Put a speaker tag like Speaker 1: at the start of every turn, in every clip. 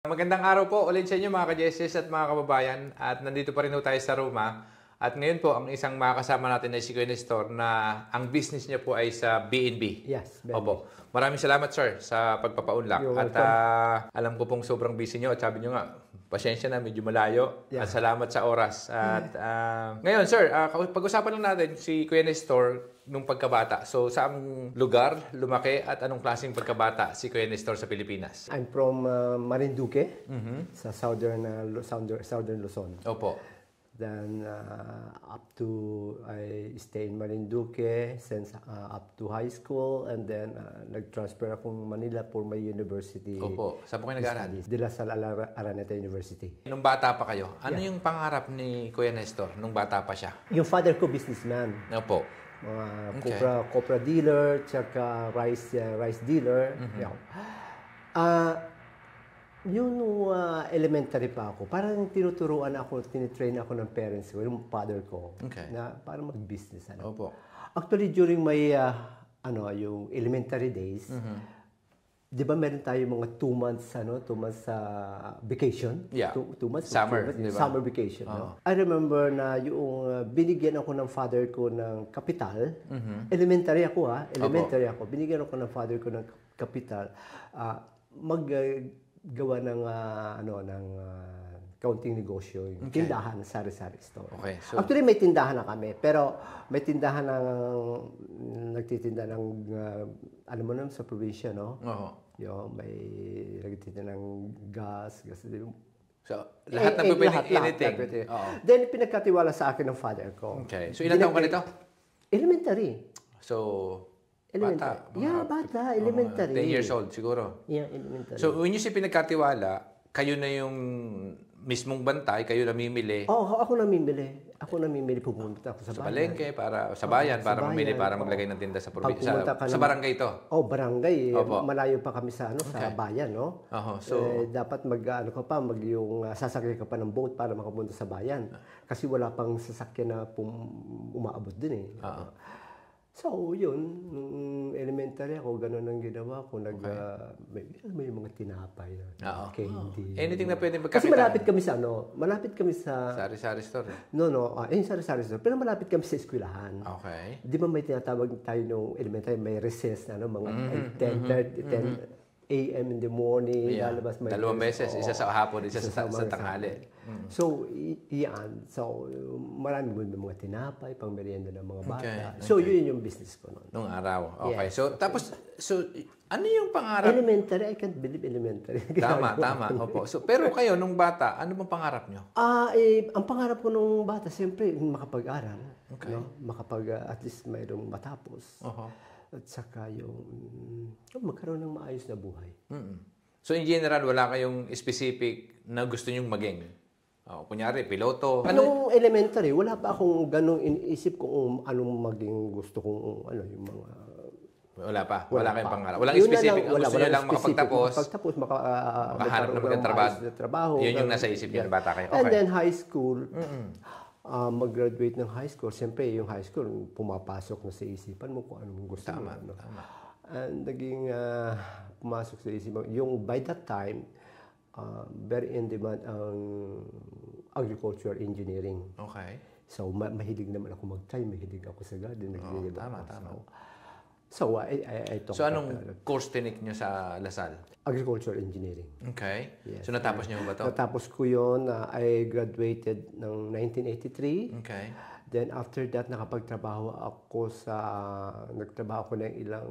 Speaker 1: Magandang araw po ulit sa inyo mga ka-JSS at mga kababayan. At nandito pa rin po tayo sa Roma. At ngayon po, ang isang makakasama natin ay si Kuya Nestor na ang business niya po ay sa B&B.
Speaker 2: Yes, B&B.
Speaker 1: Opo. Maraming salamat sir sa pagpapaunlak.
Speaker 2: You're
Speaker 1: At alam ko pong sobrang busy niyo at sabi niyo nga, pasensya na, medyo malayo.
Speaker 2: Yeah.
Speaker 1: At salamat sa oras. At ngayon sir, pag-usapan lang natin si Kuya Nestor nung pagkabata. So, saang lugar lumaki at anong klaseng pagkabata si Kuya Nestor sa Pilipinas?
Speaker 2: I'm from Marinduque, sa southern Luzon.
Speaker 1: Opo.
Speaker 2: Then up to I stay in Marinduque since up to high school, and then nag-transfer akong Manila for my university.
Speaker 1: Opo. Saan po kayo nag-aaral?
Speaker 2: De La Salle Araneta University.
Speaker 1: Nung bata pa kayo, ano yung pangarap ni Kuya Nestor nung bata pa siya?
Speaker 2: Yung father ko businessman.
Speaker 1: Opo.
Speaker 2: Mga copra dealer, tsaka rice dealer. Yung elementary pa ako, parang tinuturuan ako, tinitrain ako ng parents ko, yung father ko, na para mag-business.
Speaker 1: Opo.
Speaker 2: Actually, during my yung elementary days, di ba meron tayo mga 2 months, 2 months vacation?
Speaker 1: Yeah.
Speaker 2: 2 months?
Speaker 1: Summer, di ba?
Speaker 2: Summer vacation. No? I remember na yung binigyan ako ng father ko ng kapital. Elementary ako elementary ako. Binigyan ako ng father ko ng kapital. Maggawa ng counting negosyo, yung tindahan, sari-sari store.
Speaker 1: Okay, so
Speaker 2: actually, may tindahan na kami, pero may tindahan ng nagtitinda ng, alam mo naman sa probinsya, no? Yung may nagtitinda ng gas.
Speaker 1: So, lahat na pwedeng anything.
Speaker 2: Then, pinagkatiwala sa akin ng father ko.
Speaker 1: Okay. So, ilan taong ka nito?
Speaker 2: Elementary.
Speaker 1: So,
Speaker 2: elementary. Bata. Elementary.
Speaker 1: 10 years old siguro.
Speaker 2: Yeah, elementary.
Speaker 1: So, when you say pinagkatiwala, kayo na yung mismong bantay, kayo namimili.
Speaker 2: Ako namimili. Pupunta ako
Speaker 1: sa palengke, para sa bayan, para mamili, para maglagay ng tinda sa probinsya. Sa barangay ito?
Speaker 2: Barangay. Malayo pa kami sa sa bayan, no?
Speaker 1: So,
Speaker 2: dapat sasakyan ka pa ng boat para makapunta sa bayan. Kasi wala pang sasakyan na umaabot din So, yun, nung elementary ako, ganun ang ginawa ko. May mga tinapay na candy.
Speaker 1: Anything na pwede magkapitan.
Speaker 2: Kasi malapit kami sa
Speaker 1: sari-sari store.
Speaker 2: Sari-sari store. Pero malapit kami sa eskwelahan.
Speaker 1: Okay.
Speaker 2: Di ba may tinatawag tayo nung elementary, may recess na, mga 10 a.m. in the morning. Lalabas may
Speaker 1: 2 beses. Isa sa hapon, isa sa tanghali.
Speaker 2: So, yan. So, marami mga tinapay, pang merienda ng mga bata.
Speaker 1: Okay.
Speaker 2: So, yun yung business ko noon.
Speaker 1: Nung araw. Okay. So, tapos, ano yung pangarap?
Speaker 2: Elementary. I can't believe elementary.
Speaker 1: Tama. Opo. So, pero kayo, nung bata, ano bang pangarap nyo?
Speaker 2: Ang pangarap ko nung bata, siyempre, makapag-aral.
Speaker 1: Okay.
Speaker 2: No? At least mayroong matapos. At saka yung magkaroon ng maayos na buhay.
Speaker 1: So, in general, wala kayong specific na gusto nyong maging? Kunyari, piloto.
Speaker 2: Nung elementary, wala pa akong ganong iniisip kung anong maging gusto kong yung mga...
Speaker 1: Wala pa. Wala kayong pangarap. Walang specific. Ang gusto nyo lang makapagtapos. Makahanap ng magandang trabaho. Yun yung nasa isip nyo na bata kayo. Okay.
Speaker 2: And then high school. Mag-graduate ng high school. Siyempre, yung high school, pumapasok na sa isipan mo kung anong gusto mo.
Speaker 1: Tama.
Speaker 2: And naging pumasok sa isipan. Yung by that time, very in demand ang agriculture engineering.
Speaker 1: Okay.
Speaker 2: So, mahilig naman ako mag-try. Mahilig ako sa garden.
Speaker 1: Tama.
Speaker 2: So, I took
Speaker 1: anong course tinik nyo sa Lasal?
Speaker 2: Agriculture engineering.
Speaker 1: Okay.
Speaker 2: Yes.
Speaker 1: So, natapos nyo ba ito?
Speaker 2: Natapos ko yun. I graduated ng 1983.
Speaker 1: Okay.
Speaker 2: Then, after that, nagtrabaho ako ng ilang,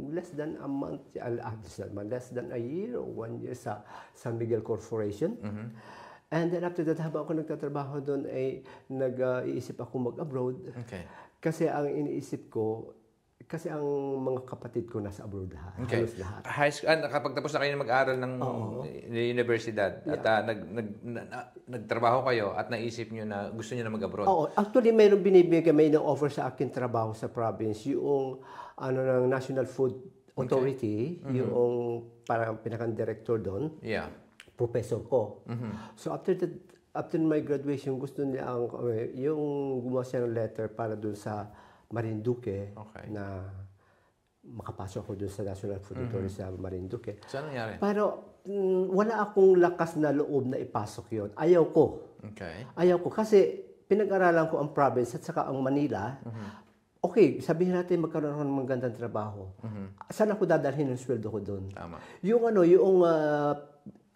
Speaker 2: less than a year or 1 year sa San Miguel Corporation. And then, after that, habang ako nagtatrabaho doon, nag-iisip ako mag-abroad.
Speaker 1: Okay.
Speaker 2: Kasi ang iniisip ko, kasi ang mga kapatid ko nasa abroad lahat.
Speaker 1: Okay.
Speaker 2: Halos lahat.
Speaker 1: High school, nakapagtapos na kayo ng mag-aral ng universidad at nagtrabaho kayo at naisip nyo na gusto nyo na mag-abroad?
Speaker 2: Actually, mayroong binibigay ng offer sa akin trabaho sa province. Yung ng National Food Authority, yung parang pinaka-director doon.
Speaker 1: Yeah.
Speaker 2: Professor ko. So after my graduation, gusto niya yung gumawa siya ng letter para doon sa Marinduque na makapasok ako doon sa National Food Authority sa Marinduque.
Speaker 1: Saan nangyari?
Speaker 2: Pero wala akong lakas na loob na ipasok yon. Ayaw ko.
Speaker 1: Okay.
Speaker 2: Ayaw ko. Kasi pinag-aralan ko ang province at saka ang Manila. Okay, sabihin natin magkaroon ako ng magandang trabaho. Saan ako dadalhin yung sweldo ko doon?
Speaker 1: Tama.
Speaker 2: Yung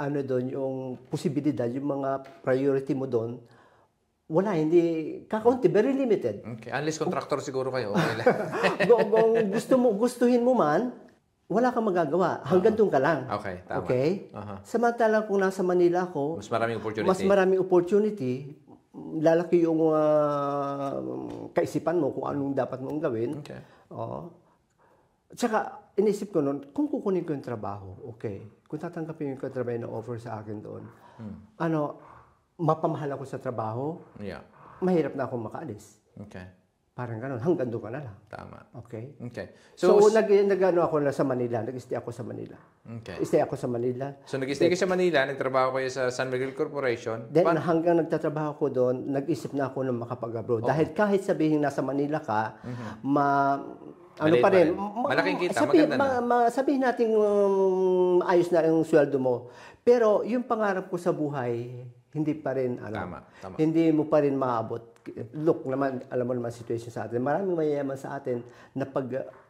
Speaker 2: doon, yung posibilidad, yung mga priority mo doon, wala, hindi, kakaunti, very limited.
Speaker 1: Okay. Unless contractor siguro kayo, okay lang.
Speaker 2: Kung gustuhin mo man, wala kang magagawa. Hanggang doon ka lang.
Speaker 1: Okay, tama.
Speaker 2: Okay? Samantalang kung nasa Manila ako,
Speaker 1: Mas maraming opportunity.
Speaker 2: mas maraming opportunity, lalaki yung kaisipan mo kung anong dapat mong gawin.
Speaker 1: Okay.
Speaker 2: Oo. Tsaka, inisip ko noon, kung kukunin ko yung trabaho, okay. Kung tatanggapin ko yung trabaho na offer sa akin doon, mapamahal ako sa trabaho,
Speaker 1: Yeah.
Speaker 2: mahirap na akong makaalis.
Speaker 1: Okay.
Speaker 2: Parang gano'n, hanggang doon ka na lang.
Speaker 1: Tama.
Speaker 2: Okay?
Speaker 1: Okay.
Speaker 2: So nag-ano ako na sa Manila, nag-stay ako sa Manila.
Speaker 1: Okay.
Speaker 2: Stay ako sa Manila.
Speaker 1: So nag-stay kayo sa Manila, nagtrabaho kayo sa San Miguel Corporation.
Speaker 2: Then hanggang nagtatrabaho ko doon, nag-isip na ako na makapag-abroad. Dahil kahit sabihin nasa Manila ka, ano pa rin,
Speaker 1: malaking kita, maganda na.
Speaker 2: sabihin natin ayos na yung sweldo mo. Pero yung pangarap ko sa buhay, hindi pa rin,
Speaker 1: Tama.
Speaker 2: hindi mo pa rin maabot. Look, naman, alam mo naman situation sa atin. Maraming mayayaman sa atin na pag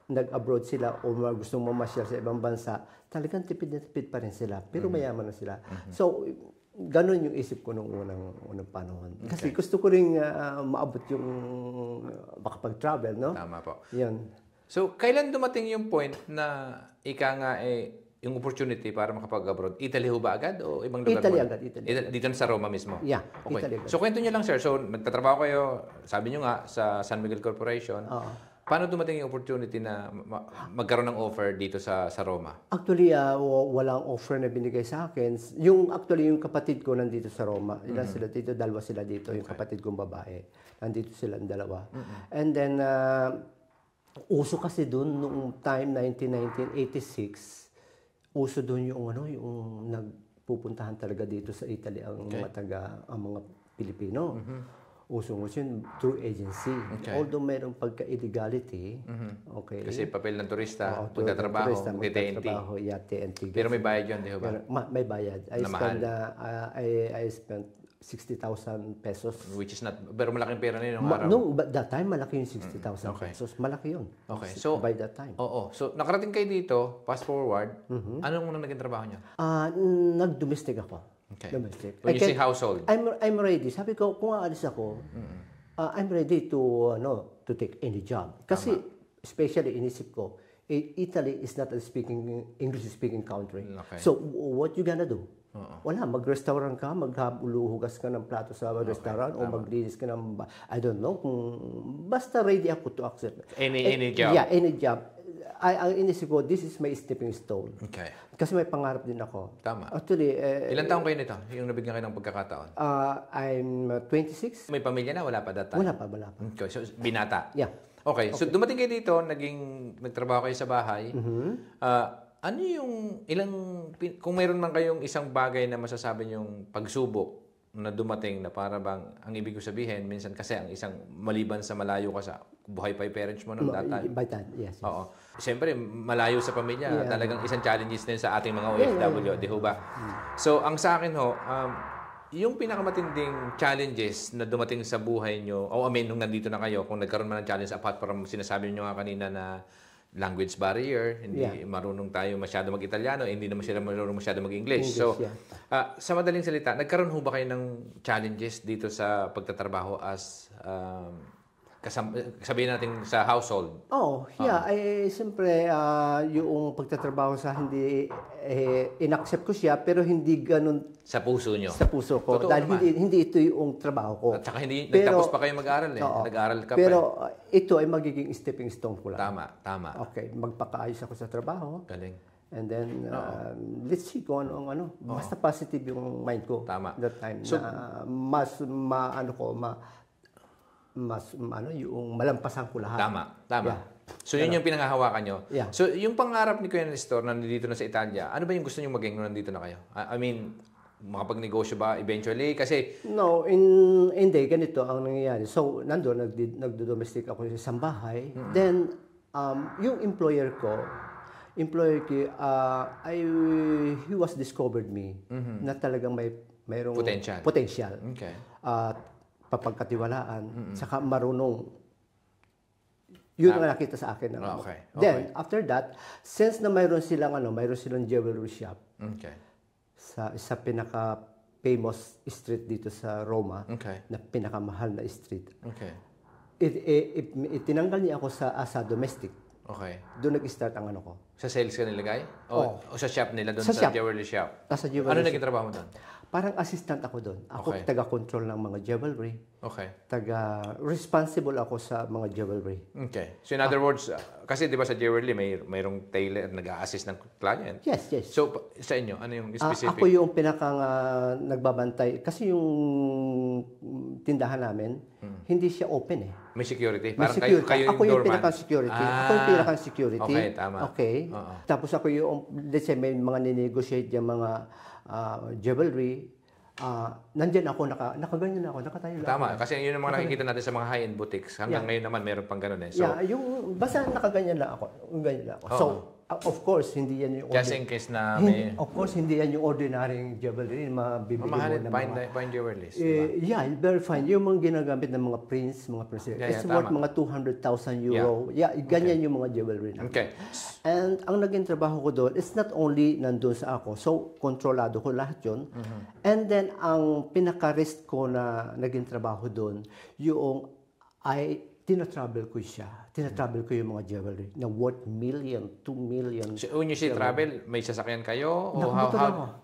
Speaker 2: nag-abroad sila o gusto mo mamasyal sa ibang bansa, talagang tipid na tipid pa rin sila. Pero mayaman na sila. So, ganun yung isip ko nung unang panahon. Kasi gusto ko rin maabot yung makapag-travel, no?
Speaker 1: Tama po.
Speaker 2: Yan.
Speaker 1: So, kailan dumating yung point na nga yung opportunity para makapag-abroad? Italy ho ba agad o ibang lugar?
Speaker 2: Italy agad, Italy.
Speaker 1: Dito sa Roma mismo?
Speaker 2: Yeah,
Speaker 1: Okay.
Speaker 2: Italy agad.
Speaker 1: So, kwento nyo lang, sir. So, nagtatrabaho kayo, sabi nyo nga, sa San Miguel Corporation. Paano dumating yung opportunity na magkaroon ng offer dito sa Roma?
Speaker 2: Actually, walang offer na binigay sa akin. Actually, yung kapatid ko nandito sa Roma. Ilan sila dito? Dalawa sila dito. Yung kapatid kong babae. Nandito sila ang dalawa. And then, uso kasi doon noong time 1986, uso doon yung nagpupuntahan talaga dito sa Italy ang mga Pilipino. Uso yun through agency.
Speaker 1: Okay.
Speaker 2: Although mayroong pagka-illegality, okay.
Speaker 1: Kasi papel ng turista, magtatrabaho, TNT.
Speaker 2: TNT.
Speaker 1: Pero may bayad yun, di ba?
Speaker 2: May bayad. I spent 60,000 pesos.
Speaker 1: Which is not, pero malaking pera na yun nung araw.
Speaker 2: That time, malaki yung 60,000 pesos. Malaki yun.
Speaker 1: Okay. So,
Speaker 2: by that time.
Speaker 1: Oo. So, nakarating kayo dito, fast forward, anong unang naging trabaho niyo?
Speaker 2: Nag-domestic ako.
Speaker 1: Okay.
Speaker 2: Domestic.
Speaker 1: When you say household?
Speaker 2: I'm ready. Sabi ko, kung aalis ako, I'm ready to take any job. Kasi, especially inisip ko, Italy is not a English-speaking country.
Speaker 1: Okay.
Speaker 2: So, what you gonna do? Wala, mag-restaurant ka, maghuhugas ka ng plato sa restaurant o maglinis ka ng, I don't know, basta ready ako to accept.
Speaker 1: Any job?
Speaker 2: Yeah, any job. Ang inisip ko, this is my stepping stone.
Speaker 1: Okay.
Speaker 2: Kasi may pangarap din ako.
Speaker 1: Tama.
Speaker 2: Actually,
Speaker 1: Ilan taon kayo nito? Yung nabigyan kayo ng pagkakataon?
Speaker 2: I'm 26.
Speaker 1: May pamilya na? Wala pa that time?
Speaker 2: Wala pa.
Speaker 1: Okay. So, binata?
Speaker 2: Yeah.
Speaker 1: Okay. So, dumating kayo dito, nagtrabaho kayo sa bahay. Ano yung kung mayroon man kayong isang bagay na masasabi niyong pagsubok na dumating na para bang, ang ibig ko sabihin, minsan kasi ang isang maliban sa malayo ka sa buhay pa yung parents mo nung that time.
Speaker 2: By that, yes.
Speaker 1: Oo. Siyempre, malayo sa pamilya, talagang isang challenges din sa ating mga OFW, di ho ba? So, ang sa akin ho, yung pinakamatinding challenges na dumating sa buhay nyo, nung nandito na kayo, kung nagkaroon man ng challenge apart from sinasabi nyo nga kanina na language barrier, hindi marunong tayo masyado mag-Italiano, hindi naman sila marunong masyado mag-English. So, sa madaling salita, nagkaroon ho ba kayo ng challenges dito sa pagtatrabaho as, sabihin natin sa household?
Speaker 2: siyempre, yung pagtatrabaho sa hindi, inaccept ko siya, pero hindi ganun
Speaker 1: sa puso nyo?
Speaker 2: Sa puso ko.
Speaker 1: Totoo
Speaker 2: dahil hindi ito yung trabaho ko.
Speaker 1: At saka nagtapos pa kayo mag-aral Nag-aral ka
Speaker 2: pero ito ay magiging stepping stone ko lang.
Speaker 1: Tama.
Speaker 2: Okay, magpakaayos ako sa trabaho.
Speaker 1: Galing.
Speaker 2: And then, let's see kung ano. Basta positive yung mind ko.
Speaker 1: Tama.
Speaker 2: That time.
Speaker 1: So,
Speaker 2: na yung malampasan ko lahat.
Speaker 1: Tama.
Speaker 2: Yeah.
Speaker 1: So, yun yung pinangahawakan nyo.
Speaker 2: Yeah.
Speaker 1: So, yung pangarap ni Kuya Nestor na nandito na sa Italia, ano ba yung gusto nyo maging nung nandito na kayo? I mean, makapag-negosyo ba eventually? Kasi...
Speaker 2: No, hindi. Ganito ang nangyayari. So, nagdo-domestic ako sa isang bahay. Then, yung employer ko, employer ko, he was discovered me na talagang mayroong potential.
Speaker 1: Okay.
Speaker 2: Papagkatiwalaan, saka marunong. Yun ang nakita sa akin.
Speaker 1: Okay.
Speaker 2: Then, after that, since na mayroon silang jewelry shop sa pinaka-famous street dito sa Roma, na pinakamahal na street.
Speaker 1: Okay.
Speaker 2: Itinanggal niya ako sa domestic.
Speaker 1: Okay.
Speaker 2: Doon nag-start ang ano ko.
Speaker 1: Sa sales ka nilagay? O sa shop nila doon sa jewelry shop?
Speaker 2: Sa jewelry
Speaker 1: ano
Speaker 2: shop.
Speaker 1: naging trabaho mo doon?
Speaker 2: Parang assistant ako doon. Ako taga-control ng mga jewelry.
Speaker 1: Okay.
Speaker 2: Responsible ako sa mga jewelry.
Speaker 1: Okay. So in other words, kasi di ba sa jewelry mayroong tailor at nag-a-assist ng client?
Speaker 2: Yes.
Speaker 1: So sa inyo, ano yung specific?
Speaker 2: Ako yung pinakang nagbabantay. Kasi yung tindahan namin, hindi siya open eh.
Speaker 1: May security?
Speaker 2: May
Speaker 1: Parang
Speaker 2: security.
Speaker 1: kayo
Speaker 2: Ako yung pinaka-security. Ako yung pinaka-security.
Speaker 1: Okay, tama.
Speaker 2: Okay. Tapos ako yung, let's say, may mga ninegotiate yung mga jewelry. Nandyan ako, nakaganyan ako, nakatayo lang.
Speaker 1: Tama, kasi yun ang mga nakikita natin sa mga high-end boutiques. Hanggang ngayon naman, meron pang ganun eh. So,
Speaker 2: basta nakaganyan lang ako. Ganyan lang ako. So, of course, hindi yan yung
Speaker 1: just in case na may...
Speaker 2: Of course, hindi yan yung ordinary jewelry, mabibili mo na mga...
Speaker 1: fine jewelries.
Speaker 2: Yeah, very fine. Yung mga ginagamit ng mga princess, it's worth mga 200,000 euro. Yeah, ganyan yung mga jewelry na.
Speaker 1: Okay.
Speaker 2: And ang naging trabaho ko doon, it's not only nandun sa ako. So, kontrolado ko lahat yun. And then, ang pinaka-risk ko na naging trabaho doon, yung tinatravel ko siya. Tinatravel ko yung mga jewelry na worth million, 2 million.
Speaker 1: So, when you say travel, may sasakyan kayo? O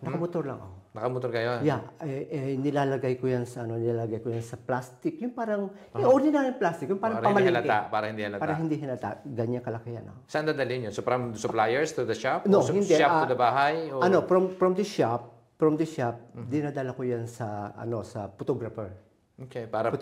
Speaker 2: Nakamotor lang ako.
Speaker 1: Nakamotor kayo?
Speaker 2: Yeah. Nilalagay ko yan sa plastic. Yung parang, yung ordinary plastic. Yung parang pamalingke.
Speaker 1: Para hindi halata.
Speaker 2: Para hindi halata. Ganyan kalaki yan.
Speaker 1: Saan dadalhin yun? So, from suppliers to the shop?
Speaker 2: No,
Speaker 1: o
Speaker 2: hindi.
Speaker 1: Shop to the bahay? O...
Speaker 2: From the shop, dinadala ko yan sa photographer.
Speaker 1: Okay, para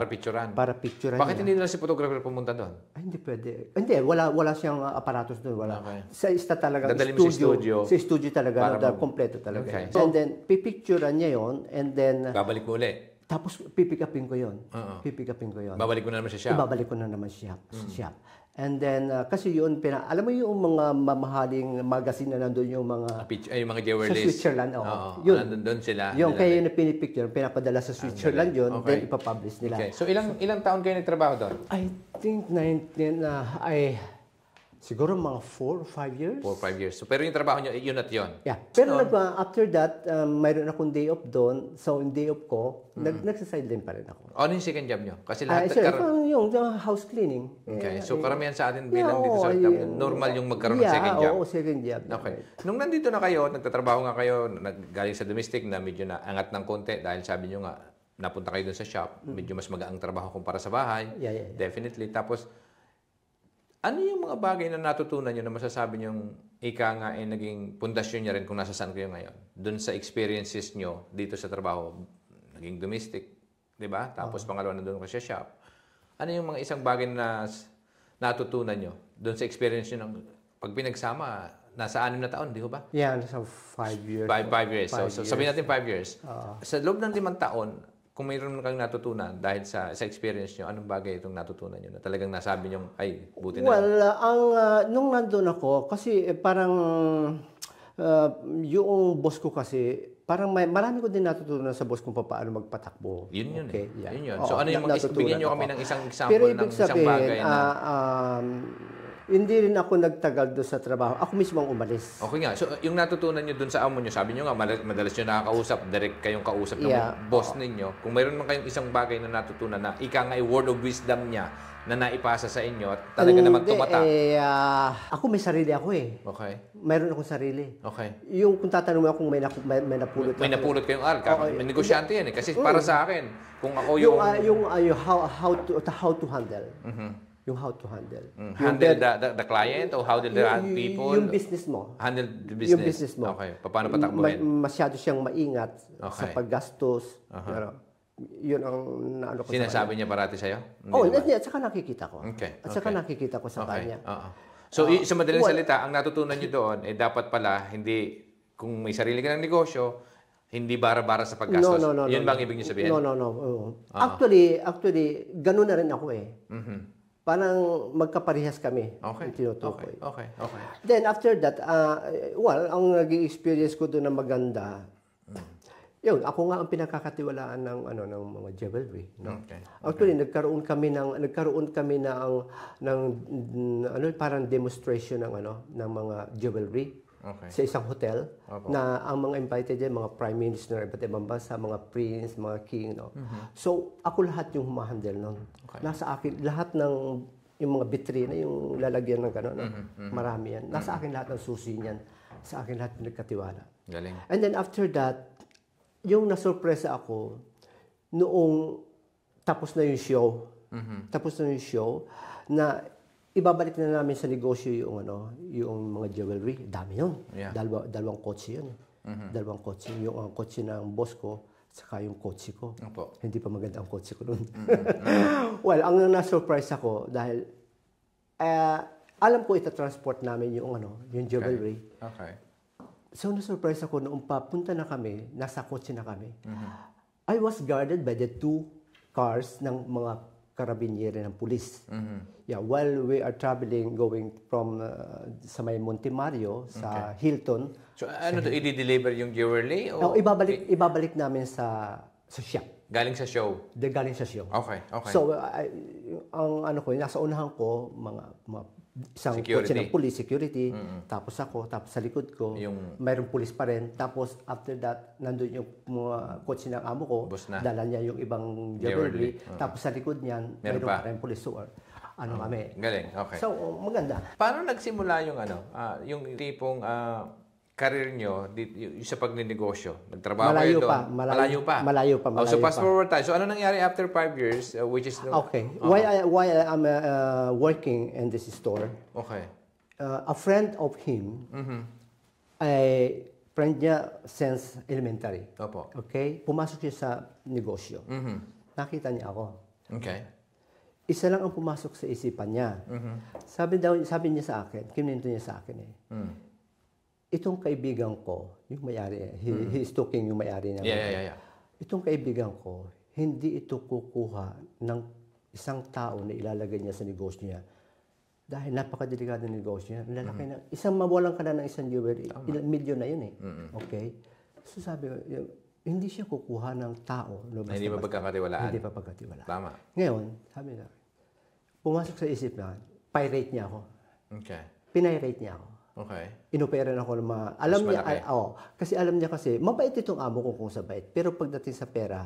Speaker 1: picturean.
Speaker 2: Para picturean.
Speaker 1: Bakit hindi nila si photographer pumunta doon?
Speaker 2: Ay, hindi pwede. Hindi, wala siyang aparatos doon. Wala.
Speaker 1: Okay.
Speaker 2: Sa talaga
Speaker 1: dadalhin mo
Speaker 2: studio. Sa studio talaga. Kompleto talaga.
Speaker 1: Okay.
Speaker 2: And then, pipicturean niya yon, and then...
Speaker 1: Babalik mo uli.
Speaker 2: Tapos, pipick upin ko yon.
Speaker 1: Babalik ko na naman sa shop.
Speaker 2: Ibabalik ko na naman sa shop. And then, kasi yun, alam mo yung mga mamahaling magazine na nandun yung mga...
Speaker 1: yung mga jewelries.
Speaker 2: Sa Switzerland,
Speaker 1: Yun. Nandun sila.
Speaker 2: Yung kaya yung pinipicture, pinapadala sa Switzerland yun, then ipapublish nila.
Speaker 1: Okay. So, ilang taon kayo nagtrabaho doon?
Speaker 2: I think siguro mga 4 or 5 years.
Speaker 1: 4 or 5 years. So, pero yung trabaho nyo, yun at yun?
Speaker 2: Yeah. Pero after that, mayroon akong day off doon. So, yung day off ko, nagsa-sideline pa rin ako.
Speaker 1: Ano yung second job nyo? Kasi lahat
Speaker 2: yung house cleaning.
Speaker 1: Okay. So, karamihan sa atin bilang dito sa normal yung magkaroon ng second job.
Speaker 2: Oo, second job.
Speaker 1: Okay. Nung nandito na kayo, nagtatrabaho nga kayo, galing sa domestic na medyo naangat ng konti dahil sabi nyo nga, napunta kayo dun sa shop, medyo mas magaang trabaho kumpara sa bahay.
Speaker 2: Yeah.
Speaker 1: Definitely. Tapos, ano yung mga bagay na natutunan nyo na masasabi nyo ika nga ay naging pundasyon niya rin kung nasa saan kayo ngayon? Doon sa experiences nyo dito sa trabaho, naging domestic, di ba? Tapos pangalawa na doon ka sa shop. Ano yung mga isang bagay na natutunan nyo doon sa experience nyo ng pag pinagsama, nasa 6 na taon, di ba?
Speaker 2: Yeah, nasa 5 years.
Speaker 1: 5 years. So, sabihin natin 5 years. Sa loob ng 5 taon, kung mayroon kang natutunan dahil sa experience nyo, anong bagay itong natutunan nyo na talagang nasabi nyo, ay, buti na.
Speaker 2: Well, nung nandun ako, kasi parang yung boss ko kasi, parang marami ko din natutunan sa boss kung paano magpatakbo.
Speaker 1: Yun.
Speaker 2: Okay,
Speaker 1: Yun. So ano yung bigyan nyo kami ng isang example
Speaker 2: pero
Speaker 1: ng isang bagay na...
Speaker 2: hindi rin ako nagtagal doon sa trabaho. Ako mismo ang umalis.
Speaker 1: Okay nga. So, yung natutunan nyo doon sa amo nyo, sabi nyo nga, madalas nyo nakakausap, direct kayong kausap ng boss ninyo. Kung mayroon man kayong isang bagay na natutunan na ika nga word of wisdom niya na naipasa sa inyo at talaga naman tumatak.
Speaker 2: Ako may sarili ako eh.
Speaker 1: Okay.
Speaker 2: Mayroon akong sarili.
Speaker 1: Okay.
Speaker 2: Yung kung tatanong mo kung may napulot.
Speaker 1: May napulot kayong may negosyante yan eh. Kasi para sa akin, kung ako yung...
Speaker 2: how to handle. Yung how to handle.
Speaker 1: Handle the client o handle the people?
Speaker 2: Yung business mo.
Speaker 1: Handle the business?
Speaker 2: Yung business mo.
Speaker 1: Okay. Paano patakbuhin?
Speaker 2: Masyado siyang maingat sa paggastos. Yun ang naano ko
Speaker 1: sinasabi niya parati sa'yo?
Speaker 2: At saka nakikita ko.
Speaker 1: Okay.
Speaker 2: At saka nakikita ko sa kanya.
Speaker 1: So, sa madaling salita, ang natutunan niyo doon, dapat pala, hindi, kung may sarili ka ng negosyo, hindi bara-bara sa paggastos. Yun bang ibig niyo sabihin?
Speaker 2: No. Actually, ganun na rin ako eh. parang magkaparehas kami.
Speaker 1: Okay.
Speaker 2: Tinutukoy.
Speaker 1: Okay.
Speaker 2: Then after that, ang naging experience ko doon na maganda, yun, ako nga ang pinakakatiwalaan ng mga jewelry, no.
Speaker 1: Okay.
Speaker 2: Actually, nagkaroon kami ng parang demonstration ng mga jewelry.
Speaker 1: Okay.
Speaker 2: Sa isang hotel na ang mga invited dyan, mga prime minister, iba't ibang bansa, mga prince, mga king, no. So, ako lahat yung humahandle nun.
Speaker 1: Okay.
Speaker 2: Nasa akin, lahat ng yung mga vitrina, yung lalagyan ng gano'n, no? Marami yan. Nasa akin lahat ng susi niyan. Sa akin lahat pinagkatiwala.
Speaker 1: Galing.
Speaker 2: And then after that, yung nasurpresa ako, noong tapos na yung show, na ibabalik na namin sa negosyo yung mga jewelry. Dami yun.
Speaker 1: Yeah.
Speaker 2: Dalawang kotse yun. Dalawang kotse. Yung kotse ng boss ko, saka yung kotse ko.
Speaker 1: Opo.
Speaker 2: Hindi pa maganda ang kotse ko noon. Well, ang na-surprise ako dahil alam ko ita-transport namin yung jewelry.
Speaker 1: Okay.
Speaker 2: So, na-surprise ako noong papunta na kami, nasa kotse na kami. I was guarded by the 2 cars ng mga karabinieri ng pulis. Yeah, while we are traveling, going from sa may Monte Mario, sa Hilton.
Speaker 1: So, i-deliver yung jewelry? O
Speaker 2: ibabalik namin sa shop.
Speaker 1: Galing sa show?
Speaker 2: Galing sa show.
Speaker 1: Okay.
Speaker 2: So, nasa unahan ko, mga isang kotse ng police, security, tapos ako, tapos sa likod ko, mayroong police pa rin. Tapos, after that, nandun yung mga kotse ng amo ko, dala niya yung ibang jewelry. Tapos sa likod niyan, mayroong pa rin police. So, kami.
Speaker 1: Galing, okay.
Speaker 2: So, maganda.
Speaker 1: Paano nagsimula yung tipong career nyo sa pagninegosyo? Nagtrabaho kayo doon? Malayo pa.
Speaker 2: Malayo
Speaker 1: so, fast
Speaker 2: pa.
Speaker 1: forward tayo. So, ano nangyari after 5 years, which is...
Speaker 2: Okay. Why I'm working in this store,
Speaker 1: okay.
Speaker 2: A friend of him, ay friend niya since elementary.
Speaker 1: Opo.
Speaker 2: Okay? Pumasok siya sa negosyo. Nakita niya ako.
Speaker 1: Okay.
Speaker 2: Isa lang ang pumasok sa isipan niya. Sabi niya sa akin, kinuwento niya sa akin itong kaibigan ko, yung may-ari, he is talking yung may-ari niya.
Speaker 1: Yeah.
Speaker 2: Itong kaibigan ko, hindi ito kukuha ng isang tao na ilalagay niya sa negosyo niya. Dahil napakadelikado ng negosyo niya. Lalaki na, mawalan ka na ng isang jewelry, milyon na yun Okay? So sabi ko, hindi siya kukuha ng tao.
Speaker 1: Hindi pa pagkakatiwalaan.
Speaker 2: Hindi pa pagkakatiwalaan.
Speaker 1: Tama.
Speaker 2: Ngayon, sabi na, pumasok sa isip na, pirate niya ako.
Speaker 1: Okay.
Speaker 2: Pinirate niya ako.
Speaker 1: Okay.
Speaker 2: Inoperan ako ng mga... kasi alam niya mabait itong amo ko kung sa bait. Pero pagdating sa pera,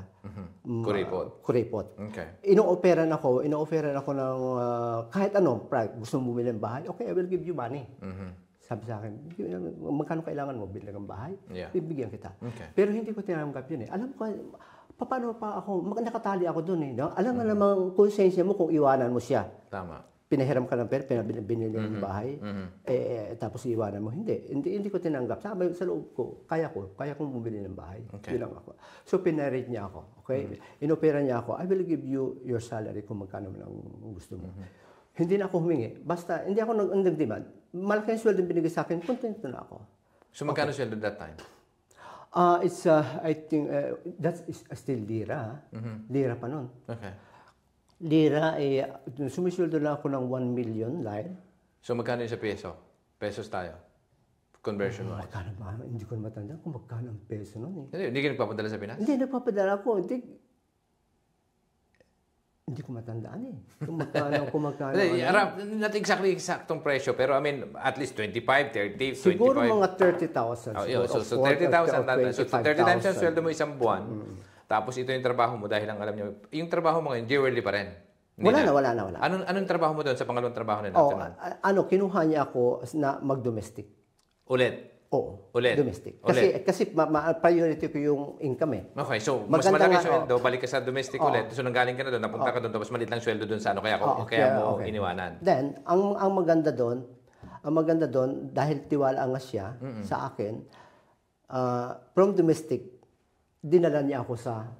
Speaker 2: kuripot.
Speaker 1: Okay.
Speaker 2: Ino-offeran ako ng kahit gusto mo bumili ng bahay, okay, I will give you money. Sabi sa akin, magkano kailangan mo bilhin ng bahay?
Speaker 1: Yeah.
Speaker 2: Bibigyan kita.
Speaker 1: Okay.
Speaker 2: Pero hindi ko tinanggap yun Alam ko, paano pa ako, nakatali ako dun No? Alam nga namang konsensya mo kung iwanan mo siya.
Speaker 1: Tama.
Speaker 2: Pinahiram ka ng pera, binili ng bahay, tapos iiwanan mo. Hindi ko tinanggap. Sabi sa loob ko, kaya kong bumili ng bahay.
Speaker 1: Okay.
Speaker 2: Yun lang ako. So, pinarate niya ako. Okay? Inopera niya ako, I will give you your salary kung magkano ang gusto mo. Hindi na ako humingi. Basta, hindi ako nag-demand. Malaki ang sweldo binigay sa akin, kontento na ako.
Speaker 1: So, magkano sweldo that time?
Speaker 2: It's, I think, that's still lira. Lira pa nun.
Speaker 1: Okay.
Speaker 2: Lira, sumisweldo lang ako ng 1 million lire.
Speaker 1: So, magkano yung sa peso? Pesos tayo? Conversion wise.
Speaker 2: Magkano ba? Hindi ko na matanda kung magkano ang peso nun
Speaker 1: Hindi ka nagpapadala sa Pinas?
Speaker 2: Hindi, nagpapadala ako. Hindi ko matandaan Kung magkano.
Speaker 1: Not exactly exactong presyo, pero I mean, at least 25, 30, 25.
Speaker 2: Siguro mga 30,000.
Speaker 1: So 30,000. So 30 times ang sweldo mo isang buwan. Tapos ito yung trabaho mo dahil ang alam niyo, yung trabaho mo ngayon, jewelry pa rin.
Speaker 2: Wala na.
Speaker 1: Anong trabaho mo doon sa pangalawang trabaho na natin?
Speaker 2: Kinuha niya ako na mag-domestic.
Speaker 1: Ulit?
Speaker 2: Oo.
Speaker 1: Ulit?
Speaker 2: Domestic. Kasi priority ko yung income
Speaker 1: Okay, so mas malaki sweldo, balik ka sa domestic ulit. So nanggaling ka na doon, napunta ka doon, tapos maliit lang sweldo doon sa kaya mo iniwanan.
Speaker 2: Then, ang maganda doon, dahil tiwala nga siya sa akin, from domestic, dinala niya ako sa